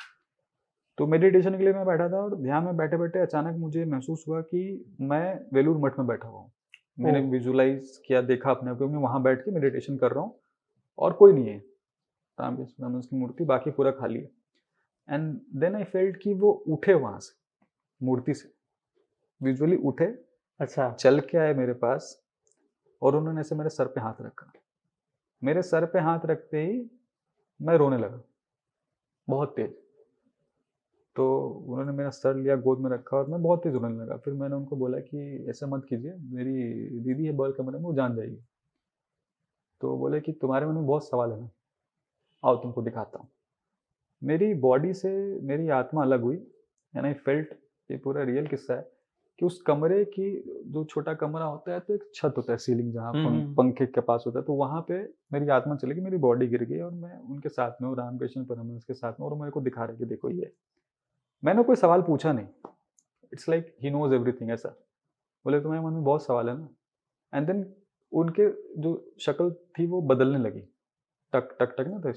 Speaker 1: तो मेडिटेशन के लिए मैं बैठा था, और ध्यान में बैठे बैठे अचानक मुझे महसूस हुआ कि मैं वेलूर मठ में बैठा हुआ हूँ। मैंने विजुलाइज किया, देखा अपने आप को, मैं वहाँ बैठ के मेडिटेशन कर रहा हूँ, और कोई नहीं है, रामकृष्ण परमहंस की मूर्ति, बाकी पूरा खाली है। एंड देन आई फेल्ट कि वो उठे वहाँ से, मूर्ति से विजुअली उठे,
Speaker 2: अच्छा।
Speaker 1: चल के आए मेरे पास, और उन्होंने ऐसे मेरे सर पे हाथ रखा। मेरे सर पे हाथ रखते ही मैं रोने लगा, बहुत तेज। तो उन्होंने मेरा सर लिया, गोद में रखा, और मैं बहुत तेज रोने लगा। फिर मैंने उनको बोला कि ऐसा मत कीजिए, मेरी दीदी है बगल कमरे में, वो जान जाएगी। तो बोले कि तुम्हारे मन में बहुत सवाल है ना, आओ तुमको दिखाता हूँ। मेरी बॉडी से मेरी आत्मा अलग हुई, एंड आई फेल्ट, ये पूरा रियल किस्सा है, कि उस कमरे की, जो छोटा कमरा होता है तो एक छत होता है, सीलिंग, जहाँ पंखे के पास होता है, तो वहाँ पे मेरी आत्मा चली गई, मेरी बॉडी गिर गई, और मैं उनके साथ में हूँ, रामकृष्ण परमहंस के साथ में, और मेरे को दिखा रहे कि देखो ये। मैंने कोई सवाल पूछा नहीं, it's like he knows everything ऐसा। बोले तुम्हारे मन में बहुत सवाल है ना। एंड देन उनके जो शक्ल थी वो बदलने लगी, टक टक टक ना, तो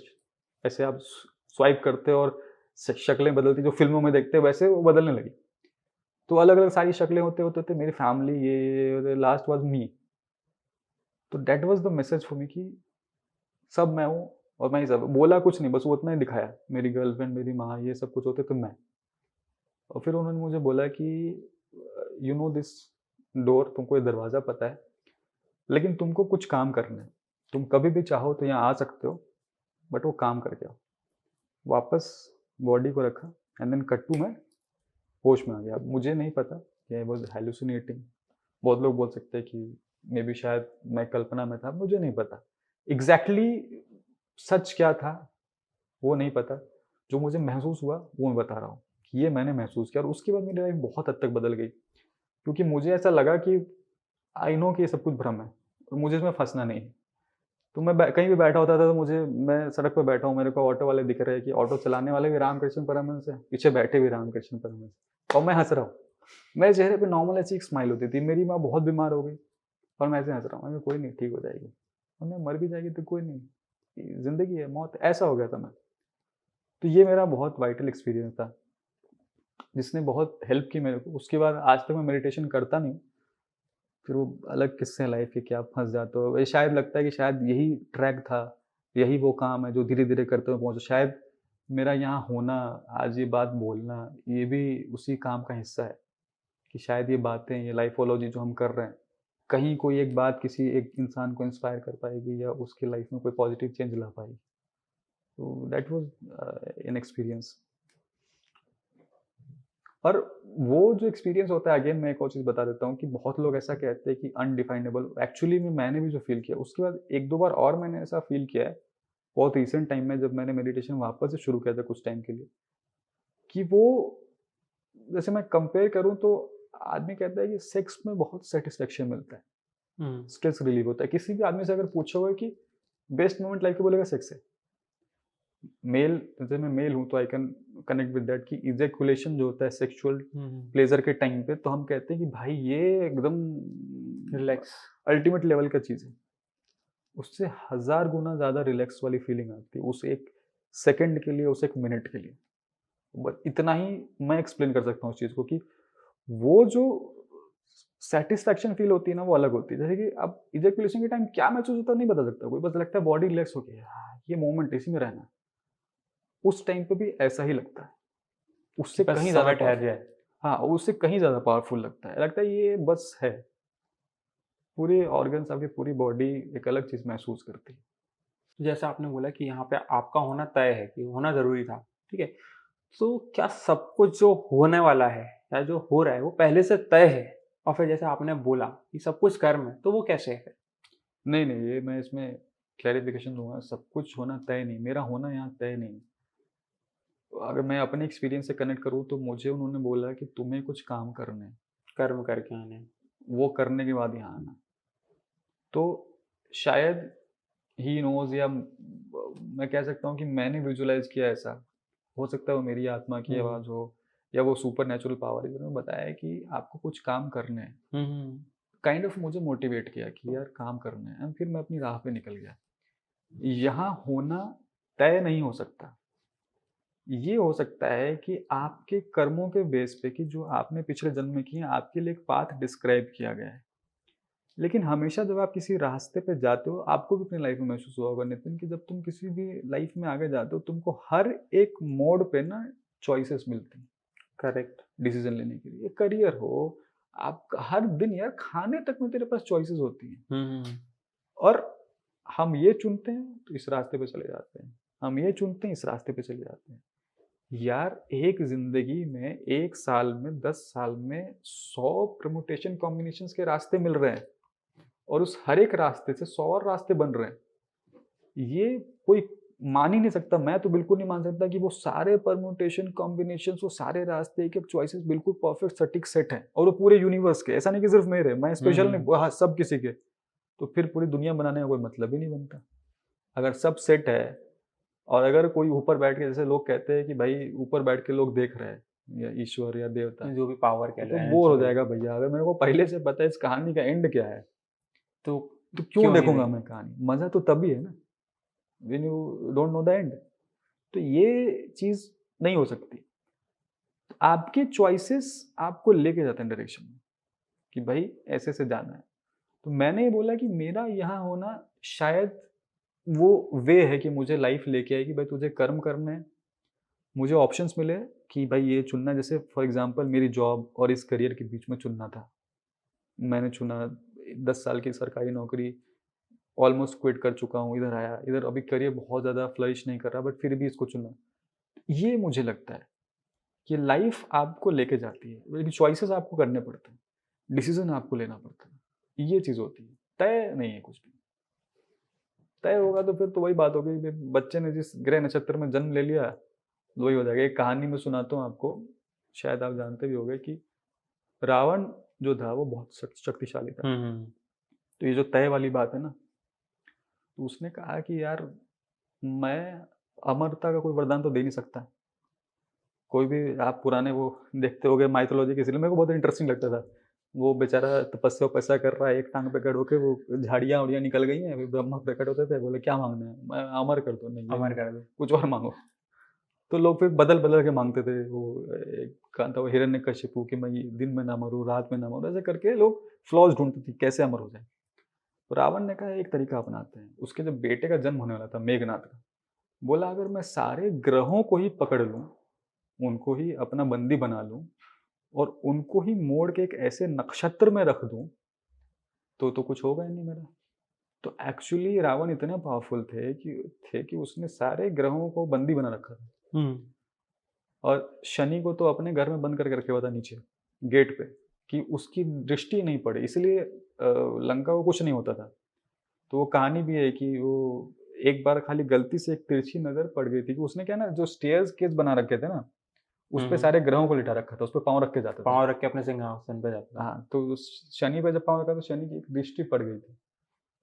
Speaker 1: ऐसे आप स्वाइप करते हो और शक्लें बदलती, जो फिल्मों में देखते हैं वैसे वो बदलने लगी। तो अलग अलग सारी शक्लें होते होते होते मेरी फैमिली, ये लास्ट वाज मी। तो that was the message for me कि सब मैं हूँ और मैं ही सब। बोला कुछ नहीं, बस वो उतना ही दिखाया, मेरी गर्लफ्रेंड, मेरी माँ, ये सब कुछ होते तो मैं। और फिर उन्होंने मुझे बोला कि यू नो दिस डोर, तुमको ये दरवाज़ा पता है, लेकिन तुमको कुछ काम करना है। तुम कभी भी चाहो तो यहाँ आ सकते हो, बट वो काम करके आओ। वापस बॉडी को रखा एंड देन कट टू, मैं होश में आ गया। अब मुझे नहीं पता कि आई वाज हैलुसिनेटिंग। बहुत लोग बोल सकते हैं कि मे बी शायद मैं कल्पना में था, मुझे नहीं पता एग्जैक्टली सच क्या था, वो नहीं पता। जो मुझे महसूस हुआ वो मैं बता रहा हूँ कि ये मैंने महसूस किया, और उसके बाद मेरी लाइफ बहुत हद तक बदल गई। क्योंकि मुझे ऐसा लगा कि आई नो कि ये सब कुछ भ्रम है और मुझे इसमें फंसना नहीं है। तो मैं कहीं भी बैठा होता था तो मुझे, मैं सड़क पर बैठा हूँ, मेरे को ऑटो वाले दिख रहे हैं कि ऑटो चलाने वाले भी रामकृष्ण परमहंस है, पीछे बैठे भी रामकृष्ण परमहंस, और मैं हंस रहा हूँ। मेरे चेहरे पे नॉर्मल ऐसी एक स्माइल होती थी। मेरी माँ बहुत बीमार हो गई और मैं ऐसे हंस रहा हूँ, मैं कोई नहीं, ठीक हो जाएगी। और मैं मर भी जाएगी तो कोई नहीं, जिंदगी है, मौत, ऐसा हो गया था मैं। तो ये मेरा बहुत वाइटल एक्सपीरियंस था जिसने बहुत हेल्प की मेरे को। उसके बाद आज तक मैं मेडिटेशन करता नहीं। फिर वो अलग किस्से हैं लाइफ के कि आप फंस जाते हो। ये शायद लगता है कि शायद यही ट्रैक था, यही वो काम है जो धीरे धीरे करते हुए पहुंचे। शायद मेरा यहाँ होना, आज ये बात बोलना, ये भी उसी काम का हिस्सा है कि शायद ये बातें, ये लाइफोलॉजी जो हम कर रहे हैं, कहीं कोई एक बात किसी एक इंसान को इंस्पायर कर पाएगी या उसकी लाइफ में कोई पॉजिटिव चेंज ला पाएगी। तो दैट वाज एन एक्सपीरियंस। और वो जो एक्सपीरियंस होता है, अगेन मैं एक और चीज़ बता देता हूँ कि बहुत लोग ऐसा कहते हैं कि अनडिफाइनेबल। एक्चुअली में मैंने भी जो फील किया, उसके बाद एक दो बार और मैंने ऐसा फील किया है बहुत रिसेंट टाइम में, जब मैंने मेडिटेशन वापस से शुरू किया था कुछ टाइम के लिए, कि वो, जैसे मैं कंपेयर करूँ तो आदमी कहता है कि सेक्स में बहुत सेटिस्फेक्शन मिलता है, स्ट्रेस रिलीव होता है। किसी भी आदमी से अगर पूछोगे कि बेस्ट मोमेंट लाइफ के, बोलेगा सेक्स है। मेल, जैसे मैं मेल हूँ तो I can connect with that कि इजैकुलेशन जो होता है सेक्सुअल प्लेजर के टाइम पे, तो हम कहते हैं कि भाई ये एकदम
Speaker 2: रिलैक्स,
Speaker 1: अल्टीमेट लेवल का चीज़ है। उससे 1000 गुना ज़्यादा रिलैक्स वाली फीलिंग आती है उस एक सेकंड के लिए, उस एक मिनट के लिए। बस इतना ही मैं एक्सप्लेन कर सकता हूँ उस चीज़ को कि वो जो सेटिस्फैक्शन फील होती है ना, वो अलग होती है। जैसे कि अब इजैकुलेशन के टाइम क्या महसूस होता है नहीं बता सकता कोई, बस लगता है बॉडी रिलैक्स हो गई है, ये मोमेंट इसी में रहना है। उस टाइम पे भी ऐसा ही लगता है, उससे
Speaker 2: बस
Speaker 1: कहीं ज़्यादा
Speaker 2: समय ठहर
Speaker 1: पावरफुल।
Speaker 2: जाए।
Speaker 1: हाँ, उससे कहीं ज़्यादा पावरफुल लगता है ये बस है। पूरे ऑर्गन्स, आपकी पूरी बॉडी एक अलग चीज़ महसूस करती है।
Speaker 2: जैसा आपने बोला कि यहाँ पे आपका होना तय है, कि होना ज़रूरी था, ठीक है? तो क्या सब कुछ जो होने वाला है या जो हो रहा है वो पहले से तय है? और फिर जैसे आपने बोला कि सब कुछ कर्म है, तो वो कैसे है फिर?
Speaker 1: नहीं, नहीं, ये मैं इसमें क्लैरिफ़िकेशन दूँगा, सब कुछ होना तय नहीं, मेरा होना यहाँ तय नहीं। अगर मैं अपने एक्सपीरियंस से कनेक्ट करूँ तो मुझे उन्होंने बोला कि तुम्हें कुछ काम करने हैं,
Speaker 2: कर्म करके आने हैं।
Speaker 1: वो करने के बाद यहाँ आना। तो शायद ही नोज़, या मैं कह सकता हूँ कि मैंने विजुअलाइज़ किया ऐसा। हो सकता है वो मेरी आत्मा की आवाज़ हो या वो सुपर नेचुरल पावर है जिन्होंने बताया कि आपको कुछ काम करने हैं। काइंड ऑफ मुझे मोटिवेट किया कि यार काम करना है, एंड फिर मैं अपनी राह पे निकल गया। यहाँ होना तय नहीं हो सकता। ये हो सकता है कि आपके कर्मों के बेस पे, कि जो आपने पिछले जन्म में किए, आपके लिए एक पाथ डिस्क्राइब किया गया है। लेकिन हमेशा जब आप किसी रास्ते पे जाते हो, आपको भी अपनी लाइफ में महसूस हुआ होगा नितिन, कि जब तुम किसी भी लाइफ में आगे जाते हो, तुमको हर एक मोड़ पे ना चॉइसेस मिलती हैं
Speaker 2: करेक्ट।
Speaker 1: डिसीजन लेने के लिए। करियर हो, आप हर दिन यार खाने तक में तेरे पास चॉइसेस होती हैं, और हम ये चुनते हैं तो इस रास्ते पे चले जाते हैं, हम ये चुनते हैं इस रास्ते पे चले जाते हैं। यार एक जिंदगी में, एक साल में, 10 साल में 100 परमुटेशन कॉम्बिनेशंस के रास्ते मिल रहे हैं, और उस हर एक रास्ते से 100 और रास्ते बन रहे हैं। ये कोई मान ही नहीं सकता, मैं तो बिल्कुल नहीं मान सकता कि वो सारे परम्यूटेशन कॉम्बिनेशंस, वो सारे रास्ते, एक एक चॉइसेस बिल्कुल परफेक्ट सटीक सेट हैं, और वो पूरे यूनिवर्स के, ऐसा नहीं कि सिर्फ मेरे, मैं स्पेशल नहीं, हाँ सब किसी के। तो फिर पूरी दुनिया बनाने का कोई मतलब ही नहीं बनता। अगर सब सेट है, और अगर कोई ऊपर बैठ के, जैसे लोग कहते हैं कि भाई ऊपर बैठ के लोग देख रहे हैं, या ईश्वर या देवता,
Speaker 2: जो भी पावर कह
Speaker 1: तो
Speaker 2: लो,
Speaker 1: बोर हो
Speaker 2: एनर्जी,
Speaker 1: जाएगा भैया। अगर मेरे को पहले से पता है इस कहानी का एंड क्या है,
Speaker 2: तो
Speaker 1: तो क्यों
Speaker 2: क्यों नहीं
Speaker 1: देखूंगा
Speaker 2: देखें?
Speaker 1: मैं कहानी? मजा तो तभी है ना, when you don't know the end. तो ये चीज़ नहीं हो सकती। आपके चॉइसेस आपको लेके जाते हैं डायरेक्शन में कि भाई ऐसे-ऐसे जाना है। तो मैंने ये बोला कि मेरा यहाँ होना शायद वो वे है कि मुझे लाइफ़ लेके आएगी, भाई तुझे कर्म करने हैं। मुझे ऑप्शंस मिले कि भाई ये चुनना है, जैसे फॉर एग्ज़ाम्पल मेरी जॉब और इस करियर के बीच में चुनना था। मैंने चुना 10 साल की सरकारी नौकरी, ऑलमोस्ट क्विट कर चुका हूँ, इधर आया, इधर अभी करियर बहुत ज़्यादा फ्लरिश नहीं कर रहा बट फिर भी इसको चुना। ये मुझे लगता है कि लाइफ़ आपको लेके जाती है, लेकिन चॉइसेस आपको करने पड़ते हैं, डिसीज़न आपको लेना पड़ता है। ये चीज़ होती है, तय नहीं है कुछ भी। तय होगा तो फिर तो वही बात होगी कि बच्चे ने जिस ग्रह नक्षत्र में जन्म ले लिया, तो वही हो जाएगा। एक कहानी मैं सुनाता हूँ आपको, शायद आप जानते भी होंगे कि रावण जो था वो बहुत शक्तिशाली था। तो ये जो तय वाली बात है ना, तो उसने कहा कि यार मैं अमरता का कोई वरदान तो दे नहीं सकता। कोई भी आप पुराने वो देखते होंगे माइथोलॉजी के, इसलिए मेरे को बहुत इंटरेस्टिंग लगता था। वो बेचारा तपस्या-वपस्या कर रहा है, एक टाँग पे खड़े होके, वो झाड़ियाँ-वाड़ियाँ निकल गई हैं, फिर ब्रह्मा प्रकट होते थे, बोले क्या माँगना है? मैं अमर कर दो, नहीं ये
Speaker 2: अमर
Speaker 1: नहीं,
Speaker 2: कर दो।
Speaker 1: कुछ और माँगो। तो लोग फिर बदल-बदल के माँगते थे। वो एक कहा था वो हिरण्यकशिपु कि मैं ये दिन में ना मरूँ, रात में ना मरूँ, ऐसे करके लोग फ्लॉज़ ढूँढते थे, कैसे अमर हो जाएँ। तो रावण ने कहा एक तरीका अपनाते हैं। उसके जब बेटे का जन्म होने वाला था मेघनाद का, बोला अगर मैं सारे ग्रहों को ही पकड़ लूँ, उनको ही अपना बंदी बना लूँ और उनको ही मोड़ के एक ऐसे नक्षत्र में रख दूँ, तो कुछ होगा ही नहीं मेरा। तो एक्चुअली रावण इतने पावरफुल थे कि उसने सारे ग्रहों को बंदी बना रखा था। और शनि को तो अपने घर में बंद करके रखे हुआ था नीचे, गेट पे, कि उसकी दृष्टि नहीं पड़े, इसलिए लंका को कुछ नहीं होता था। तो वो कहानी भी है कि वो एक बार खाली गलती से एक तिरछी नज़र पड़ गई थी कि उसने क्या ना, जो स्टेयर्स केस बना रखे थे ना, उसपे सारे ग्रहों को लिटा रखा था, उसपे पाँव रख के जाता था।
Speaker 2: पाँव रख के अपने सिंहासन पे जाता था।
Speaker 1: हाँ, तो शनि पे जब पाँव रखा तो शनि की एक दृष्टि पड़ गई थी।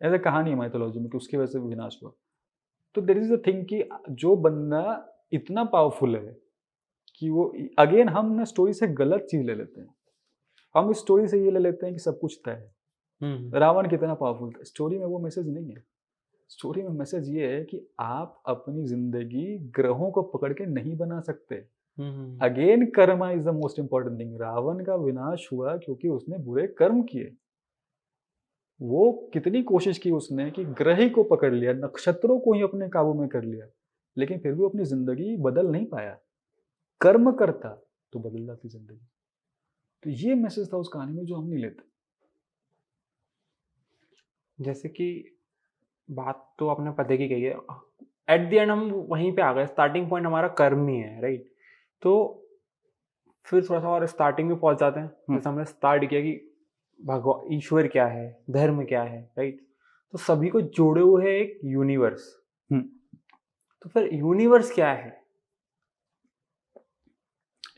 Speaker 1: ऐसा कहानी है माइथोलॉजी में कि उसकी वजह से विनाश हुआ। तो देयर इज़ अ थिंग कि जो बंदा इतना पावरफुल है कि वो अगेन हम ना स्टोरी से गलत चीज़ ले लेते हैं। हम इस स्टोरी से ये ले लेते हैं कि सब कुछ तय है। रावण कितना पावरफुल था, स्टोरी में वो मैसेज नहीं है। स्टोरी में मैसेज ये है कि आप अपनी ज़िंदगी ग्रहों को पकड़ के नहीं बना सकते। Again karma is the most important thing. Ravan का विनाश हुआ क्योंकि उसने बुरे कर्म किए। वो कितनी कोशिश की उसने कि ग्रह ही को पकड़ लिया, नक्षत्रों को ही अपने काबू में कर लिया, लेकिन फिर भी वो अपनी ज़िंदगी बदल नहीं पाया। कर्म करता तो बदल जाती ज़िंदगी। तो ये मैसेज था उस कहानी में जो हम नहीं लेते।
Speaker 2: जैसे कि बात तो आपने पते की कही है, एट द एंड हम वहीं पे आ गए, स्टार्टिंग पॉइंट हमारा कर्म ही है, राइट? तो फिर थोड़ा सा और स्टार्टिंग में पहुंच जाते हैं, जैसे हमने स्टार्ट किया कि भगवान ईश्वर क्या है, धर्म क्या है, राइट? तो सभी को जोड़े हुए है एक यूनिवर्स। तो फिर यूनिवर्स क्या है?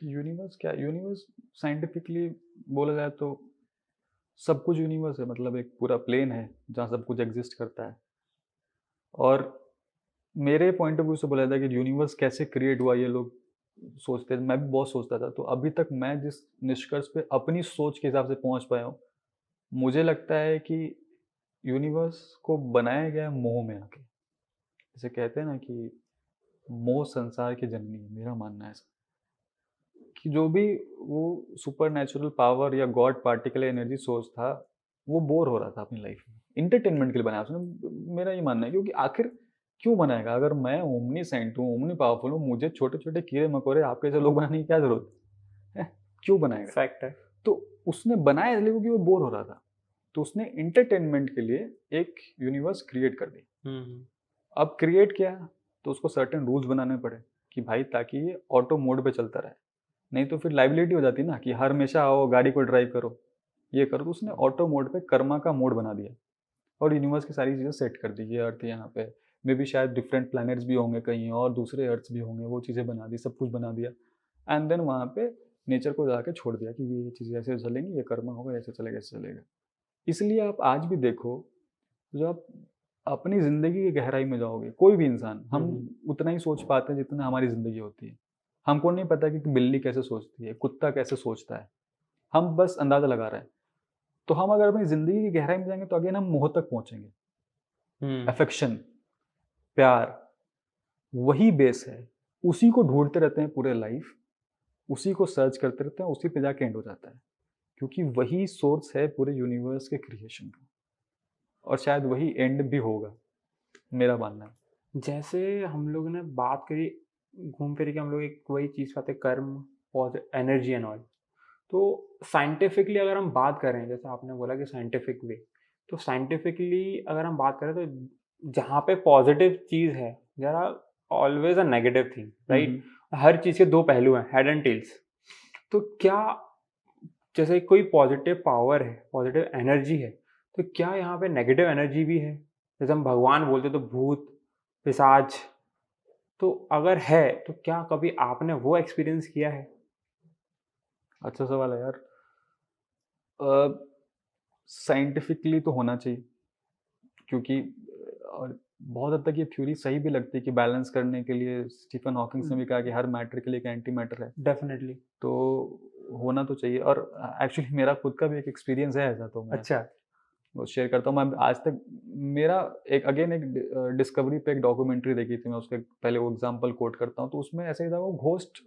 Speaker 1: यूनिवर्स क्या, यूनिवर्स साइंटिफिकली बोला जाए तो सब कुछ यूनिवर्स है। मतलब एक पूरा प्लेन है जहाँ सब कुछ एग्जिस्ट करता है। और मेरे पॉइंट ऑफ व्यू से बोला जाए कि यूनिवर्स कैसे क्रिएट हुआ, ये लोग सोचते हैं, मैं भी बहुत सोचता था। तो अभी तक मैं जिस निष्कर्ष पे अपनी सोच के हिसाब से पहुंच पाया हूँ, मुझे लगता है कि यूनिवर्स को बनाया गया मोह में आके। जैसे कहते हैं ना कि मोह संसार की जननी है, मेरा मानना है ऐसा कि जो भी वो सुपर नेचुरल पावर या गॉड पार्टिकल एनर्जी सोर्स था, वो बोर हो रहा था अपनी लाइफ में, इंटरटेनमेंट के लिए बनाया उसने। मेरा ये मानना है, क्योंकि आखिर क्यों बनाएगा? अगर मैं ओमनीसेंट हूँ, ओमनी पावरफुल हूँ, मुझे छोटे छोटे कीड़े मकोड़े आपके जैसे लोग बनाने की क्या जरूरत है? क्यों बनाएगा?
Speaker 2: फैक्ट है।
Speaker 1: तो उसने बनाया इसलिए क्योंकि वो बोर हो रहा था। तो उसने एंटरटेनमेंट के लिए एक यूनिवर्स क्रिएट कर दी। अब क्रिएट किया तो उसको सर्टेन रूल्स बनाने पड़े कि भाई ताकि ये ऑटो मोड पे चलता रहे, नहीं तो फिर लाइबिलिटी हो जाती ना कि हर हमेशा आओ गाड़ी को ड्राइव करो, ये करो। तो उसने ऑटो मोड पे कर्मा का मोड बना दिया और यूनिवर्स की सारी चीज़ें सेट कर दी। ये अर्थ यहाँ पे मे बी शायद डिफरेंट प्लैनेट्स भी होंगे कहीं और दूसरे अर्थ्स भी होंगे, वो चीज़ें बना दी, सब कुछ बना दिया। एंड देन वहाँ पे नेचर को जाके छोड़ दिया कि ये चीज़ें ऐसे चलेंगी, ये कर्मा होगा, ऐसे चलेगा, ऐसे चलेगा। इसलिए आप आज भी देखो, जो आप अपनी ज़िंदगी की गहराई में जाओगे, कोई भी इंसान, हम उतना ही सोच पाते हैं जितना हमारी ज़िंदगी होती है। हमको नहीं पता कि बिल्ली कैसे सोचती है, कुत्ता कैसे सोचता है, हम बस अंदाज़ा लगा रहे हैं। तो हम अगर अपनी ज़िंदगी की गहराई में जाएँगे तो अगेन हम मोह तक पहुँचेंगे। अफेक्शन, प्यार, वही बेस है उसी को ढूंढते रहते हैं पूरे लाइफ, उसी को सर्च करते रहते हैं, उसी पे जाके एंड हो जाता है, क्योंकि वही सोर्स है पूरे यूनिवर्स के क्रिएशन का, और शायद वही एंड भी होगा, मेरा मानना है।
Speaker 2: जैसे हम लोग ने बात करी, घूम फिर के हम लोग एक वही चीज़ पाते, कर्म और एनर्जी एंड ऑल। तो साइंटिफिकली अगर हम बात करें, जैसे आपने बोला कि साइंटिफिक वे, तो साइंटिफिकली अगर हम बात करें तो जहाँ पे पॉजिटिव चीज़ है, there are always a negative thing, right? हर चीज़ के दो पहलू हैं, हेड एंड टेल्स। तो क्या, जैसे कोई पॉजिटिव पावर है, पॉजिटिव एनर्जी है, तो क्या यहाँ पे नेगेटिव एनर्जी भी है? जैसे हम भगवान बोलते तो भूत, पिशाच, तो अगर है तो क्या कभी आपने वो एक्सपीरियंस किया है?
Speaker 1: अच्छा सवाल है यार। साइंटिफिकली तो होना चाहिए, क्योंकि और बहुत हद तक ये थ्योरी सही भी लगती है कि बैलेंस करने के लिए स्टीफन हॉकिंग्स ने भी कहा कि हर मैटर के लिए एक एंटी मैटर है,
Speaker 2: डेफिनेटली।
Speaker 1: तो होना तो चाहिए। और एक्चुअली मेरा खुद का भी एक एक्सपीरियंस है ऐसा, तो मैं
Speaker 2: अच्छा।
Speaker 1: वो शेयर करता हूँ। मैं आज तक मेरा एक अगेन एक डिस्कवरी पे एक डॉक्यूमेंट्री देखी थी, मैं उसके पहले वो एग्जांपल कोट करता हूँ। तो उसमें ऐसा ही था, वो घोस्ट,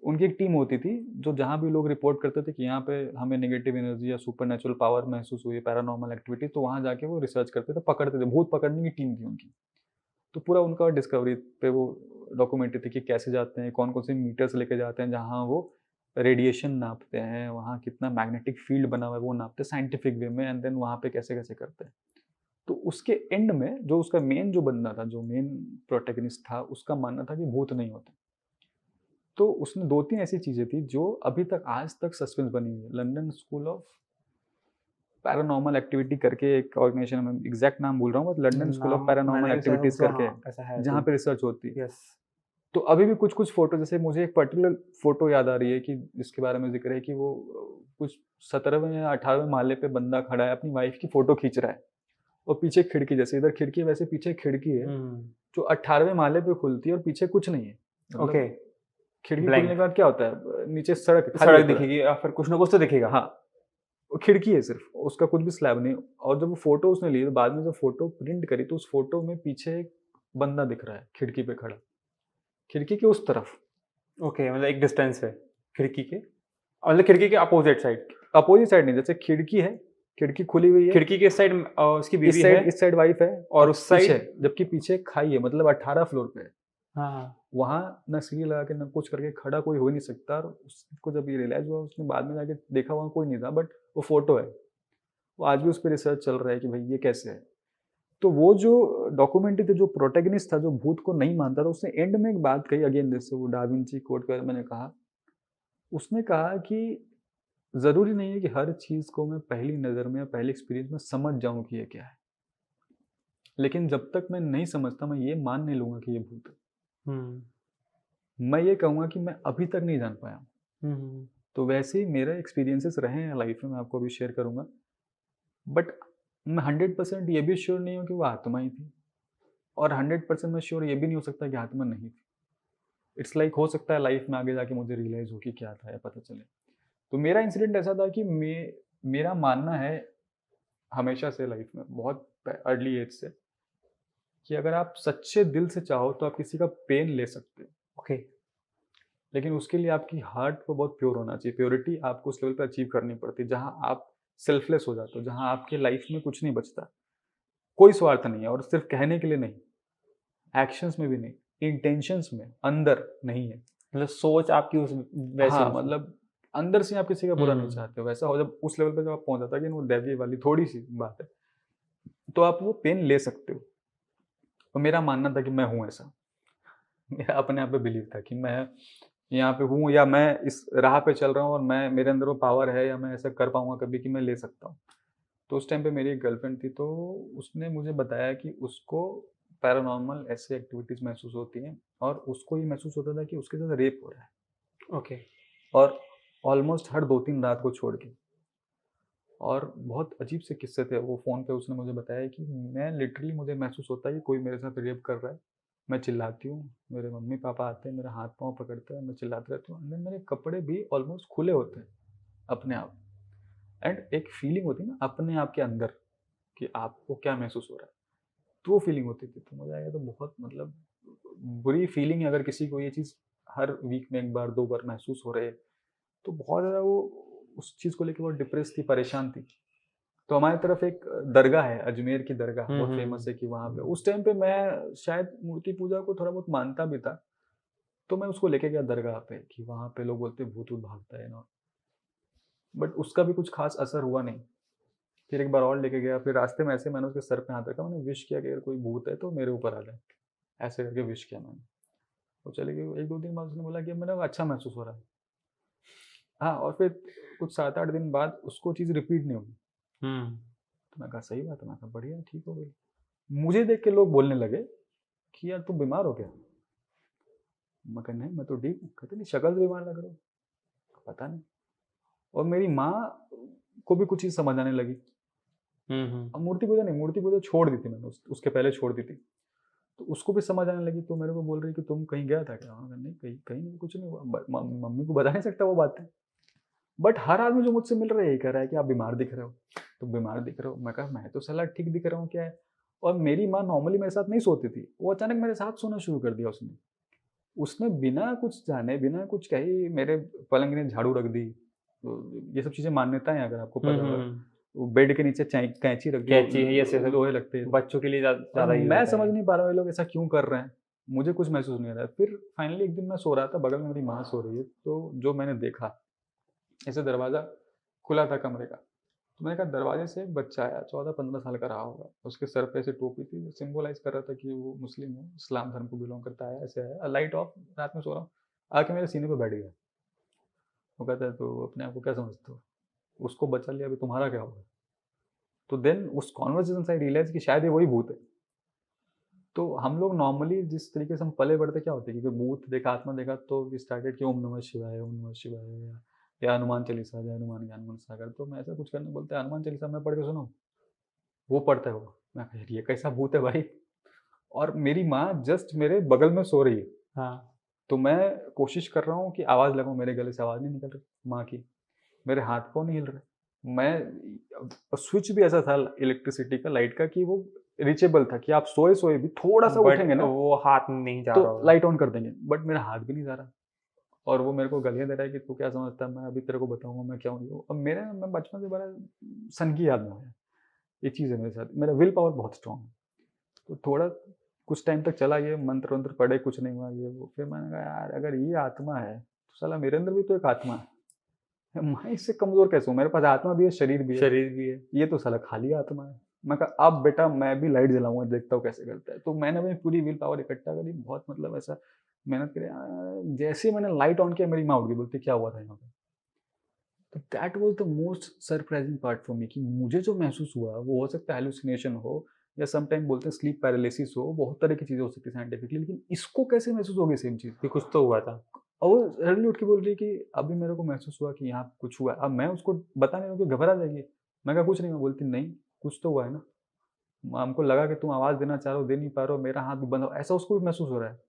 Speaker 1: उनकी एक टीम होती थी जो जहाँ भी लोग रिपोर्ट करते थे कि यहाँ पे हमें नेगेटिव एनर्जी या सुपर नेचुरल पावर महसूस हुई है, पैरानॉर्मल एक्टिविटी, तो वहाँ जाके वो रिसर्च करते थे, पकड़ते थे। भूत पकड़ने की टीम थी उनकी। तो पूरा उनका डिस्कवरी पे वो डॉक्यूमेंट्री थी कि कैसे जाते हैं, कौन कौन से मीटर्स लेके जाते हैं, जहाँ वो रेडिएशन नापते हैं, वहाँ कितना मैग्नेटिक फील्ड बना हुआ है वो नापते हैं साइंटिफिक वे में, एंड देन वहाँ पे कैसे कैसे करते हैं। तो उसके एंड में जो उसका मेन जो बंदा था, जो मेन प्रोटेगनिस्ट था, उसका मानना था कि भूत नहीं होते। तो उसने 2-3 ऐसी चीज़ें थी जो अभी तक आज तक सस्पेंस बनी हुई है। London school of paranormal activity करके एक ऑर्गेनाइजेशन है, मैं एग्जैक्ट नाम भूल रहा हूँ, बट लंदन स्कूल ऑफ
Speaker 2: नाम
Speaker 1: पैरानॉर्मल
Speaker 2: मैंने ऐसा
Speaker 1: एक्टिविटीज़
Speaker 2: तो,
Speaker 1: करके है,
Speaker 2: हाँ, ऐसा है
Speaker 1: जहाँ
Speaker 2: कोई।
Speaker 1: पे रिसर्च होती है।
Speaker 2: यस।
Speaker 1: तो अभी भी कुछ-कुछ फ़ोटो, जैसे मुझे एक पर्टिकुलर फ़ोटो याद आ रही है कि जिसके बारे में ज़िक्र है कि वो कुछ 17वें या 18वें माले पे बंदा खड़ा है, अपनी वाइफ़ की फ़ोटो खींच रहा है, और पीछे खिड़की, जैसे इधर खिड़की है वैसे पीछे खिड़की है,
Speaker 2: हम्म।
Speaker 1: जो 18वें माले पे खुलती है और पीछे कुछ नहीं है।
Speaker 2: ओके।
Speaker 1: मतलब खिड़की खुलने के
Speaker 2: ब्लैंक।
Speaker 1: बाद क्या होता है, नीचे सड़क खाली है
Speaker 2: सड़क
Speaker 1: पूरा।
Speaker 2: दिखेगी या फिर कुछ ना कुछ तो दिखेगा।
Speaker 1: हाँ, वो खिड़की है सिर्फ़, उसका कुछ भी स्लैब नहीं। और जब वो फ़ोटो उसने ली, तो बाद में जब फ़ोटो प्रिंट करी, तो उस फ़ोटो में पीछे एक बंदा दिख रहा है खिड़की पे खड़ा, खिड़की के उस तरफ।
Speaker 2: ओके, मतलब एक डिस्टेंस है खिड़की के, मतलब खिड़की के अपोजिट साइड।
Speaker 1: अपोज़िट साइड नहीं, जैसे खिड़की है, खिड़की खुली हुई है,
Speaker 2: खिड़की के साइड उसकी बीवी है,
Speaker 1: इस साइड वाइफ़ है,
Speaker 2: और
Speaker 1: और
Speaker 2: उस
Speaker 1: पीछे,
Speaker 2: साइड।
Speaker 1: जबकि पीछे खाई है, मतलब 18 फ्लोर पे है।
Speaker 2: हाँ हाँ।
Speaker 1: वहाँ ना सीढ़ी लगा के ना कुछ करके खड़ा कोई हो ही नहीं सकता, और उसको जब ये रियलाइज़ हुआ, उसने बाद में जाके देखा, वहाँ कोई नहीं था, बट वो फ़ोटो है। वो आज भी उस पे रिसर्च चल रहा है कि भाई ये कैसे है। तो वो जो डॉक्यूमेंट्री थी, जो प्रोटैगनिस्ट था, जो भूत को नहीं मानता था, उसने एंड में एक बात कही, अगेन जैसे वो डा विंची कोड का मैंने कहा, उसने कहा कि ज़रूरी नहीं है कि हर चीज़ को मैं पहली नज़र में या पहले एक्सपीरियंस में समझ जाऊँ कि ये क्या है। लेकिन जब तक मैं नहीं समझता, मैं ये मान नहीं लूँगा कि ये भूत है।
Speaker 2: हम्म
Speaker 1: मैं ये कहूँगा कि मैं अभी तक नहीं जान पाया हूँ।
Speaker 2: हम्म
Speaker 1: तो वैसे ही मेरे एक्सपीरियंसेस रहे हैं लाइफ में, मैं आपको अभी शेयर करूँगा। बट मैं 100% ये भी श्योर नहीं हूँ कि वो आत्मा ही थी, और 100% मैं श्योर ये भी नहीं हो सकता कि आत्मा नहीं थी। इट्स लाइक हो सकता है लाइफ में आगे जाके मुझे रियलाइज़ हो कि क्या था या पता चले। तो मेरा इंसिडेंट ऐसा था कि मेरा मानना है हमेशा से लाइफ में, बहुत अर्ली एज से, कि अगर आप सच्चे दिल से चाहो तो आप किसी का पेन ले सकते हो।
Speaker 2: ओके।
Speaker 1: लेकिन उसके लिए आपकी हार्ट को बहुत प्योर होना चाहिए। प्योरिटी आपको उस लेवल पे अचीव करनी पड़ती है जहाँ आप सेल्फलेस हो जाते हो, जहाँ आपकी लाइफ में कुछ नहीं बचता। कोई स्वार्थ नहीं है, और सिर्फ कहने के लिए नहीं, एक्शंस में भी नहीं, इंटेंशंस में अंदर नहीं है।
Speaker 2: मतलब सोच आपकी उस वैसी
Speaker 1: हाँ,
Speaker 2: होगी।
Speaker 1: मतलब अंदर से आप किसी का बुरा नहीं
Speaker 2: हम्म
Speaker 1: चाहते हो। वैसा हो, जब उस लेवल पे जब आप पहुँच जाता है कि वो दैवीय वाली थोड़ी-सी बात है, तो आप वो पेन ले सकते हो। और मेरा मानना था कि मैं हूँ ऐसा। मेरा अपने आप पे बिलीव था कि मैं यहाँ पे हूँ, या मैं इस राह पे चल रहा हूँ, और मैं, मेरे अंदर वो पावर है, या मैं ऐसा कर पाऊँगा कभी कि मैं ले सकता हूँ। तो उस टाइम पे मेरी एक गर्लफ्रेंड थी, तो उसने मुझे बताया कि उसको पैरानॉर्मल ऐसी एक्टिविटीज़ महसूस होती हैं, और उसको ये महसूस होता था कि उसके साथ रेप हो रहा है,
Speaker 2: ओके।
Speaker 1: और ऑलमोस्ट हर 2-3 रात को छोड़ के। और बहुत अजीब से किस्से थे वो। फ़ोन पे उसने मुझे बताया कि मैं लिटरली, मुझे महसूस होता है कि कोई मेरे साथ रेप कर रहा है। मैं चिल्लाती हूँ, मेरे मम्मी-पापा आते हैं, मेरा हाथ-पाँव पकड़ते हैं, मैं चिल्लाती रहती हूँ, एंड देन मेरे कपड़े भी ऑलमोस्ट खुले होते हैं अपने आप। एंड एक फीलिंग होती है ना अपने आप के अंदर, कि आपको क्या महसूस हो रहा है, तो वो फीलिंग होती थी। तो मुझे लगा ये तो बहुत, मतलब बुरी फीलिंग है, अगर किसी को ये चीज़ हर वीक में 1 बार 2 बार महसूस हो रहे है, तो बहुत ज़्यादा वो उस चीज़ को लेके बहुत डिप्रेस थी, परेशान थी। तो हमारी तरफ एक दरगाह है, अजमेर की दरगाह
Speaker 2: हुँ,
Speaker 1: बहुत
Speaker 2: हुँ,
Speaker 1: फ़ेमस
Speaker 2: हुँ।
Speaker 1: है कि वहाँ पे उस टाइम पे मैं शायद मूर्ति पूजा को थोड़ा बहुत मानता भी था, तो मैं उसको लेके गया दरगाह पे कि वहाँ पे लोग बोलते हैं भूत-वूत भागता है ना, बट उसका भी कुछ ख़ास असर हुआ नहीं। फिर एक बार और लेके गया, फिर रास्ते में ऐसे मैंने उसके सर पे हाथ रखा, मैंने विश किया कि अगर कोई भूत है तो मेरे ऊपर आ जाए, ऐसे करके विश किया मैंने। वो चले गए, 1-2 दिन बाद उसने बोला कि अब मेरा अच्छा महसूस हो रहा है। हाँ, और फिर कुछ 7-8 दिन बाद उसको चीज़ रिपीट नहीं हुई।
Speaker 2: हुँ।
Speaker 1: तो मैं कहा सही बात है, मैं कहा बढ़िया ठीक हो गई। मुझे देख के लोग बोलने लगे कि यार तुम बीमार हो क्या? मैं कहा नहीं मैं तो ठीक हूँ। कहते नहीं शक्ल से बीमार लग रहे हो। पता नहीं। और मेरी माँ को भी कुछ चीज़ समझ आने लगी।
Speaker 2: हुँ, हुँ।
Speaker 1: अब मूर्ति पूजा नहीं, मूर्ति पूजा छोड़ दी थी मैंने, उसके पहले छोड़ दी थी। तो उसको भी समझ आने लगी, तो मेरे को बोल रही कि तुम कहीं गया था क्या? मैंने कहा नहीं कहीं कहीं नहीं, कुछ नहीं हुआ। मम्मी को बता नहीं सकता वो बातें। बट हर आदमी जो मुझसे मिल रहा है यही कह रहा है कि आप बीमार दिख रहे हो, तुम बीमार दिख रहे हो। मैं कहा मैं तो साला ठीक दिख रहा हूँ, क्या है? और मेरी माँ नॉर्मली मेरे साथ नहीं सोती थी, वो अचानक मेरे साथ सोना शुरू कर दिया उसने। उसने बिना कुछ जाने, बिना कुछ कहे ही मेरे पलंग में झाड़ू रख दी। तो ये सब चीज़ें मान्यताएँ हैं, अगर आपको
Speaker 2: हुँ,
Speaker 1: पता
Speaker 2: हुँ,
Speaker 1: हो।
Speaker 2: हुँ।
Speaker 1: वो बेड के नीचे कैंची रख दी, वो
Speaker 2: कैंची है, ये सब
Speaker 1: लोहे लगते हैं।
Speaker 2: बच्चों के लिए
Speaker 1: और
Speaker 2: ज़्यादा यूज़
Speaker 1: मैं
Speaker 2: होता
Speaker 1: समझ
Speaker 2: है।
Speaker 1: नहीं पा रहा हूँ ये लोग ऐसा क्यों कर रहे हैं? मुझे कुछ महसूस नहीं हो रहा है। फिर फाइनली एक दिन मैं सो रहा था, बगल में मेरी माँ सो रही है, तो जो मैंने देखा, ऐसे दरवाज़ा खुला था कमरे का। तो मैंने कहा दरवाजे से एक बच्चा आया, 14-15 साल का रहा होगा। उसके सर पे ऐसे टोपी थी, सिम्बोलाइज़ कर रहा था कि वो मुस्लिम है, इस्लाम धर्म को बिलॉन्ग करता है, ऐसे आया, लाइट ऑफ, रात में सो रहा हूँ, आके मेरे सीने पे बैठ गया। वो कहता है तो अपने आप को क्या समझते हो? उसको बचा लिया, अभी तुम्हारा क्या होगा? तो देन उस कन्वर्सेशन से आई रियलाइज़ कि शायद ये वही भूत है। तो हम लोग नॉर्मली जिस तरीके से हम पले-बढ़ते क्या होता है कि भूत देखा, आत्मा देखा, तो वी स्टार्टेड कि ओम नमः शिवाय, ओम नमः शिवाय, या हनुमान चालीसा, जय हनुमान ज्ञान गुण सागर। तो मैं ऐसा कुछ करने बोलते हैं, हनुमान चालीसा मैं पढ़ के सुनाऊँ? वो पढ़ता है वो। मैं कहा यार ये कैसा भूत है भाई? और मेरी माँ जस्ट मेरे बगल में सो रही है।
Speaker 2: हाँ।
Speaker 1: तो मैं कोशिश कर रहा हूँ कि आवाज़ लगाऊँ, मेरे गले से आवाज़ नहीं निकल रही माँ की। मेरे हाथ-पाँव नहीं हिल रहे। स्विच भी ऐसा था इलेक्ट्रिसिटी का, लाइट का, कि वो रीचेबल था कि आप सोए-सोए भी थोड़ा-सा
Speaker 2: बट
Speaker 1: उठेंगे ना,
Speaker 2: वो हाथ नहीं जा
Speaker 1: तो
Speaker 2: रहा होगा।
Speaker 1: लाइट ऑन कर देंगे। बट मेरा हाथ भी नहीं जा रहा। और वो मेरे को गालियाँ दे रहा है कि तू क्या समझता है, मैं अभी तेरे को बताऊँगा मैं क्या हूँ। अब मैं बचपन से बड़ा सनकी आदमी हूँ। ये चीज़ है मेरे साथ। मेरा विल पावर बहुत स्ट्रॉन्ग है। तो थोड़ा कुछ टाइम तक चला ये, मंत्र-वंत्र पढ़े, कुछ नहीं हुआ ये वो। फिर मैंने कहा यार अगर ये आत्मा है, तो साला मेरे अंदर भी तो एक आत्मा है। मैं इससे कमज़ोर कैसे हूँ? मेरे पास आत्मा भी है, शरीर भी है।
Speaker 2: शरीर भी है।
Speaker 1: ये तो साला खाली आत्मा है। मैं कहा अब बेटा मैं भी लाइट जलाऊँगा, देखता हूँ कैसे करता है। तो मैंने अपनी पूरी विल पावर इकट्ठा करी, बहुत मतलब ऐसा मेहनत करी। जैसे ही मैंने लाइट ऑन किया, मेरी माँ उठ गई, बोलती क्या हुआ था यहाँ पे? तो that was the most surprising part for me कि मुझे जो महसूस हुआ वो हो सकता है हैलुसिनेशन हो, या सम टाइम बोलते हैं स्लीप पैरालिसिस हो, बहुत तरह की चीज़ें हो सकती है साइंटिफिकली, लेकिन इसको कैसे महसूस होगी सेम चीज़?
Speaker 2: कि कुछ तो हुआ था।
Speaker 1: और वो सडनली उठ के बोल रही है कि अभी मेरे को महसूस हुआ कि यहाँ कुछ हुआ है। अब मैं उसको बता नहीं रहा हूँ कि घबरा जाएगी। मैं कहा कुछ नहीं हुआ, बोलती नहीं, कुछ तो हुआ है ना। हमको लगा कि तुम आवाज़ देना चाह रहे हो, दे नहीं पा रहे हो, मेरा हाथ भी बंद हो, ऐसा उसको भी महसूस हो रहा है।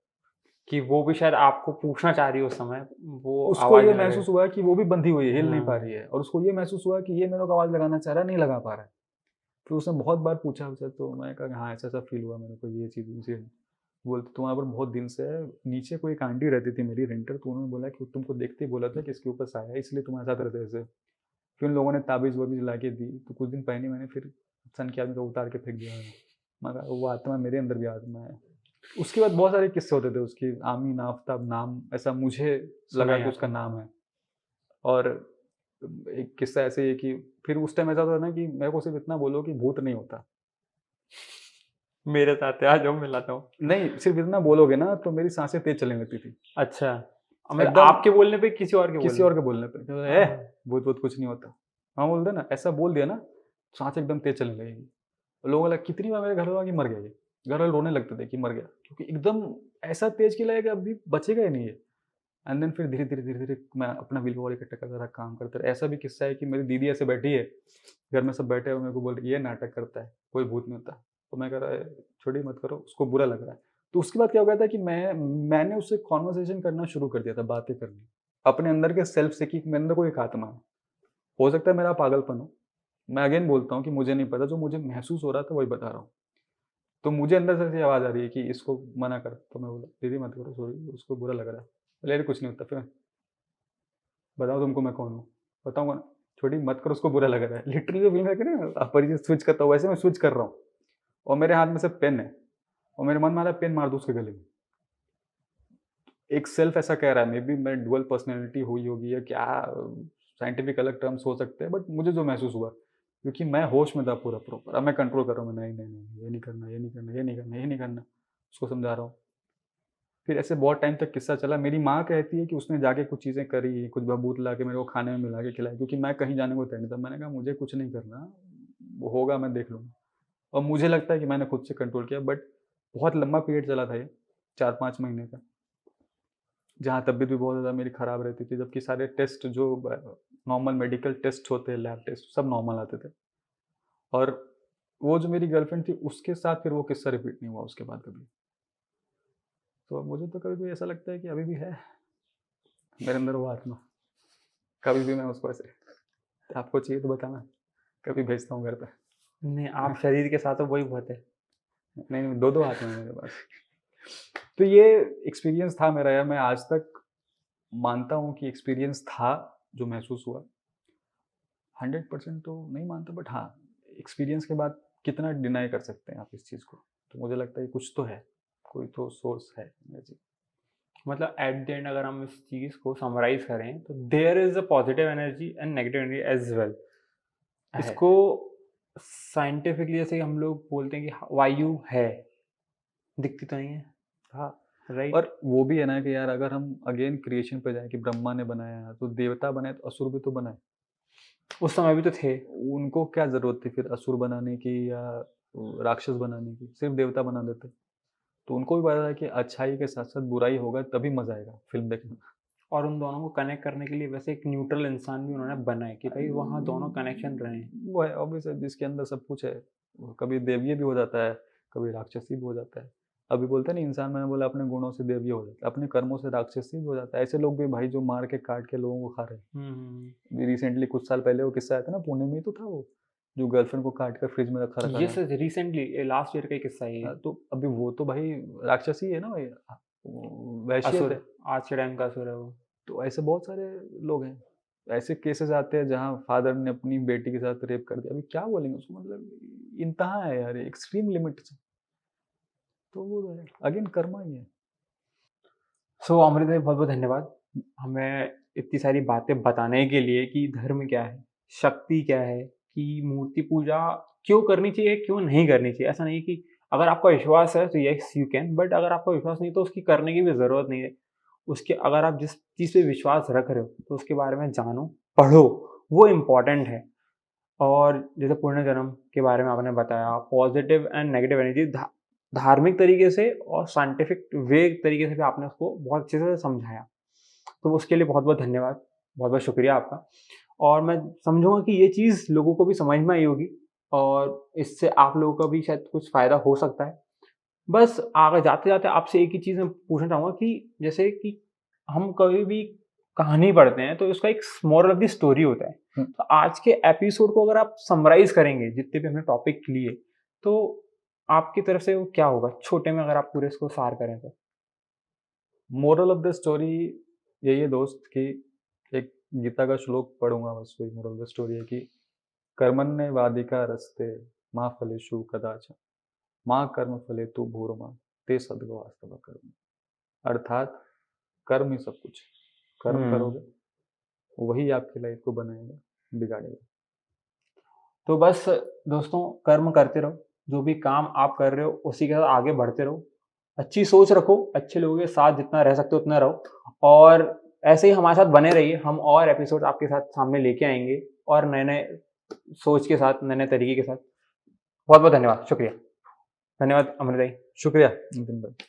Speaker 2: कि वो भी शायद आपको पूछना चाह रही है उस समय, वो
Speaker 1: उसको
Speaker 2: आवाज़
Speaker 1: ये
Speaker 2: देने लगे।
Speaker 1: महसूस हुआ कि वो भी बंधी हुई है, हिल नहीं पा
Speaker 2: हाँ।
Speaker 1: रही है, और उसको ये महसूस हुआ कि ये मेरे को आवाज़ लगाना चाह रहा है, नहीं लगा पा रहा है। फिर उसने बहुत बार पूछा मुझसे, तो मैं कहा कि हाँ, ऐसा-ऐसा फ़ील हुआ मेरे को, ये चीज़ मुझे। बोलते तुम्हारे ऊपर बहुत दिन से है। नीचे कोई एक आंटी रहती थी मेरी रेंटर, तो उन्होंने बोला कि तुमको देखते ही बोला था कि इसके ऊपर साया है, इसलिए तुम्हारे साथ रहते ऐसे। फिर उन लोगों ने ताबीज़-वाबीज़ ला के दी, तो कुछ दिन पहनी मैंने, फिर सन के आदमी को उतार के फेंक दिया मैंने। मैं कहा वो आत्मा मेरे अंदर भी आत्मा है। उसके बाद बहुत सारे किस्से होते थे उसकी, आमीन आफ्ताब नाम ऐसा मुझे
Speaker 2: सुना
Speaker 1: लगा
Speaker 2: ही
Speaker 1: कि
Speaker 2: आता
Speaker 1: उसका
Speaker 2: है।
Speaker 1: नाम है। और एक किस्सा ऐसे है कि फिर उस टाइम ऐसा होता था ना कि मेरे को सिर्फ़ इतना बोलो कि भूत नहीं होता।
Speaker 2: मेरे साथ है, आ जाओ मिलाता हूँ।
Speaker 1: नहीं, सिर्फ़ इतना बोलोगे ना तो मेरी साँसें तेज़ चलने लगती थी।
Speaker 2: अच्छा, मतलब
Speaker 1: एकदम
Speaker 2: आपके बोलने पे किसी और के
Speaker 1: किसी
Speaker 2: बोलने
Speaker 1: और
Speaker 2: पे?
Speaker 1: के बोलने पे,
Speaker 2: हाँ।
Speaker 1: भूत-वूत कुछ नहीं होता। हाँ, बोलते हैं ना, ऐसा बोल दिया ना, साँसें एकदम तेज़ चलने लगेगी। लोगों को लगा, कितनी बार मेरे घर वालों कि मर गया ये। घर वाले रोने लगते थे कि मर गया, क्योंकि एकदम ऐसा तेज़ चिल्लाया कि अभी बचेगा ही नहीं ये। एंड देन फिर धीरे-धीरे, धीरे-धीरे मैं अपना विल पावर इकट्ठा करता रहा, काम करता रहा। ऐसा भी किस्सा है कि मेरी दीदी ऐसे बैठी है, घर में सब बैठे हैं, मेरे को बोल रही है, "ये नाटक करता है, कोई भूत नहीं होता।" तो मैं कह रहा छोड़िए मत करो, उसको बुरा लग रहा है। तो उसके बाद क्या हो गया था कि मैंने उससे कन्वर्सेशन करना शुरू कर दिया था, बातें करनी। अपने अंदर के सेल्फ से कि मेरे अंदर कोई एक आत्मा है। हो सकता है मेरा पागलपन हो। मैं अगेन बोलता हूँ कि मुझे नहीं पता, जो मुझे महसूस हो रहा था वही बता रहा हूँ। तो मुझे अंदर से ऐसी आवाज़ आ रही है कि इसको मना कर, तो मैं बोला दीदी मत करो, सॉरी, उसको बुरा लग रहा है। बोले अरे कुछ नहीं होता, फिर बताओ तुमको मैं कौन हूँ? बताऊँगा ना, छोटी मत करो, उसको बुरा लग रहा है। लिटरली जो फ़ील है ना, अपरिचित स्विच करता हूँ, वैसे मैं स्विच कर रहा हूँ और मेरे हाथ में सिर्फ़ पेन है और मेरे मन में आ रहा है पेन मार दूँ उसके गले में। एक सेल्फ ऐसा कह रहा है, मे बी मैं डुअल पर्सनैलिटी हुई होगी या क्या, साइंटिफिक अलग टर्म्स हो सकते हैं, बट मुझे जो महसूस हुआ, क्योंकि मैं होश में था पूरा प्रॉपर। अब मैं कंट्रोल कर रहा हूँ, मैं नहीं, नहीं, नहीं, ये नहीं करना, ये नहीं करना, ये नहीं करना, ये नहीं करना, उसको समझा रहा हूँ। फिर ऐसे बहुत टाइम तक किस्सा चला। मेरी माँ कहती है कि उसने जाके कुछ चीज़ें करी, कुछ बबूत ला के मेरे को खाने में मिला के खिलाई, क्योंकि मैं कहीं जाने को तैयार नहीं था। मैंने कहा मुझे कुछ नहीं करना, वो होगा मैं देख लूँगा। और मुझे लगता है कि मैंने खुद से कंट्रोल किया, बट बहुत लंबा पीरियड चला था ये, 4-5 महीने का, जहाँ तबीयत भी बहुत ज़्यादा मेरी ख़राब रहती थी, जबकि सारे टेस्ट जो नॉर्मल मेडिकल टेस्ट होते हैं, लैब टेस्ट, सब नॉर्मल आते थे। और वो जो मेरी गर्लफ्रेंड थी, उसके साथ फिर वो किस्सा रिपीट नहीं हुआ उसके बाद कभी। तो मुझे तो कभी-कभी ऐसा लगता है कि अभी भी है मेरे अंदर वो आत्मा। कभी भी मैं उसको ऐसे, आपको चाहिए तो बताना, कभी भेजता हूँ घर पे।
Speaker 2: नहीं, आप शरीर के साथ हो वही बहुत है।
Speaker 1: नहीं, नहीं, 2-2 आत्मा है मेरे पास। तो ये एक्सपीरियंस था मेरा यार, मैं आज तक मानता हूँ कि एक्सपीरियंस था, जो महसूस हुआ। 100% तो नहीं मानता, बट हाँ, एक्सपीरियंस के बाद कितना डिनाई कर सकते हैं आप इस चीज़ को? तो मुझे लगता है कुछ तो है, कोई तो सोर्स है एनर्जी।
Speaker 2: मतलब एट द एंड अगर हम इस चीज़ को समराइज करें तो there is a positive energy and negative energy as well.
Speaker 1: है।
Speaker 2: इसको साइंटिफिकली जैसे हम लोग बोलते हैं कि वायु है, दिखती तो नहीं है,
Speaker 1: हाँ,
Speaker 2: राइट?
Speaker 1: और वो भी है ना कि यार अगर हम अगेन क्रिएशन पे जाएँ कि ब्रह्मा ने बनाया, तो देवता बनाए तो असुर भी तो बनाए।
Speaker 2: उस समय भी तो थे।
Speaker 1: उनको क्या ज़रूरत थी फिर असुर बनाने की या राक्षस बनाने की? सिर्फ़ देवता बना देते। तो उनको भी पता था कि अच्छाई के साथ-साथ बुराई होगा तभी मज़ा आएगा फ़िल्म देखने में।
Speaker 2: और उन दोनों को कनेक्ट करने के लिए वैसे एक न्यूट्रल इंसान भी उन्होंने बनाए कि भाई वहाँ दोनों कनेक्शन रहे।
Speaker 1: वो है ऑब्वियस है, जिसके अंदर सब कुछ है, वो कभी देवीय भी हो जाता है, कभी राक्षसी भी हो जाता है। अभी बोलते हैं ना, इंसान, मैंने बोला अपने गुणों से देवीय हो जाता है, अपने कर्मों से राक्षसी भी हो जाता है। ऐसे लोग भी भाई जो मार के काट के लोगों को खा रहे हैं। अभी रिसेंटली कुछ साल पहले वो किस्सा आया था ना, पुणे में ही तो था वो, जो गर्लफ्रेंड को काट कर फ्रिज में रखा रखा
Speaker 2: यस,
Speaker 1: था।
Speaker 2: रिसेंटली लास्ट ईयर का ही किस्सा है ये।
Speaker 1: तो अभी वो तो भाई राक्षसी है ना भाई, वैश्यत
Speaker 2: असुर,
Speaker 1: है।
Speaker 2: आज के टाइम का असुर है वो।
Speaker 1: तो ऐसे बहुत सारे लोग हैं। ऐसे केसेस आते हैं जहाँ फादर ने अपनी बेटी के साथ रेप कर दिया। अभी क्या बोलेंगे उसको, मतलब इंतहा है यार, एक्सट्रीम लिमिट्स है। तो वो अगेन कर्मा ही है।
Speaker 2: सो अमृत भाई बहुत बहुत धन्यवाद हमें इतनी सारी बातें बताने के लिए कि धर्म क्या है, शक्ति क्या है, कि मूर्ति पूजा क्यों करनी चाहिए, क्यों नहीं करनी चाहिए। ऐसा नहीं कि अगर आपका विश्वास है तो यस यू कैन, बट अगर आपका विश्वास नहीं तो उसकी करने की भी ज़रूरत नहीं है। उसके अगर आप जिस चीज़ पे विश्वास रख रहे हो तो उसके बारे में जानो, पढ़ो, वो इम्पोर्टेंट है। और जैसे पुनर्जन्म के बारे में आपने बताया, पॉजिटिव एंड नेगेटिव एनर्जी धार्मिक तरीके से और साइंटिफिक वे तरीके से भी आपने उसको बहुत अच्छे से समझाया। तो उसके लिए बहुत-बहुत धन्यवाद, बहुत-बहुत शुक्रिया आपका। और मैं समझूँगा कि ये चीज़ लोगों को भी समझ में आई होगी और इससे आप लोगों का भी शायद कुछ फ़ायदा हो सकता है। बस आगे जाते-जाते आपसे एक ही चीज़ मैं पूछना चाहूँगा कि जैसे कि हम कभी भी कहानी पढ़ते हैं तो उसका एक मोरल ऑफ द स्टोरी होता है।
Speaker 1: हुँ।
Speaker 2: तो आज के एपिसोड को अगर आप समराइज़ करेंगे, जितने भी हमने टॉपिक लिए, तो आपकी तरफ से वो क्या होगा? छोटे में अगर आप पूरे इसको सार करें तो?
Speaker 1: मोरल ऑफ द स्टोरी यही है दोस्त कि एक गीता का श्लोक पढ़ूँगा, बस वही मोरल ऑफ द स्टोरी है कि कर्मण्येवाधिकारस्ते मा फलेषु कदाचन मा कर्मफलेतु भूर्मा ते सद्गवास्तव कर्म। अर्थात कर्म ही सब कुछ है। कर्म
Speaker 2: हुँ।
Speaker 1: करोगे, वही आपकी लाइफ को बनाएगा, बिगाड़ेगा।
Speaker 2: तो बस दोस्तों कर्म करते रहो, जो भी काम आप कर रहे हो उसी के साथ आगे बढ़ते रहो। अच्छी सोच रखो, अच्छे लोगों के साथ जितना रह सकते हो उतना रहो और ऐसे ही हमारे साथ बने रहिए। हम और एपिसोड आपके साथ सामने लेके आएँगे और नए-नए सोच के साथ, नए-नए तरीके के साथ। बहुत-बहुत धन्यवाद, शुक्रिया। धन्यवाद अमृत भाई।
Speaker 1: शुक्रिया नितिन भाई।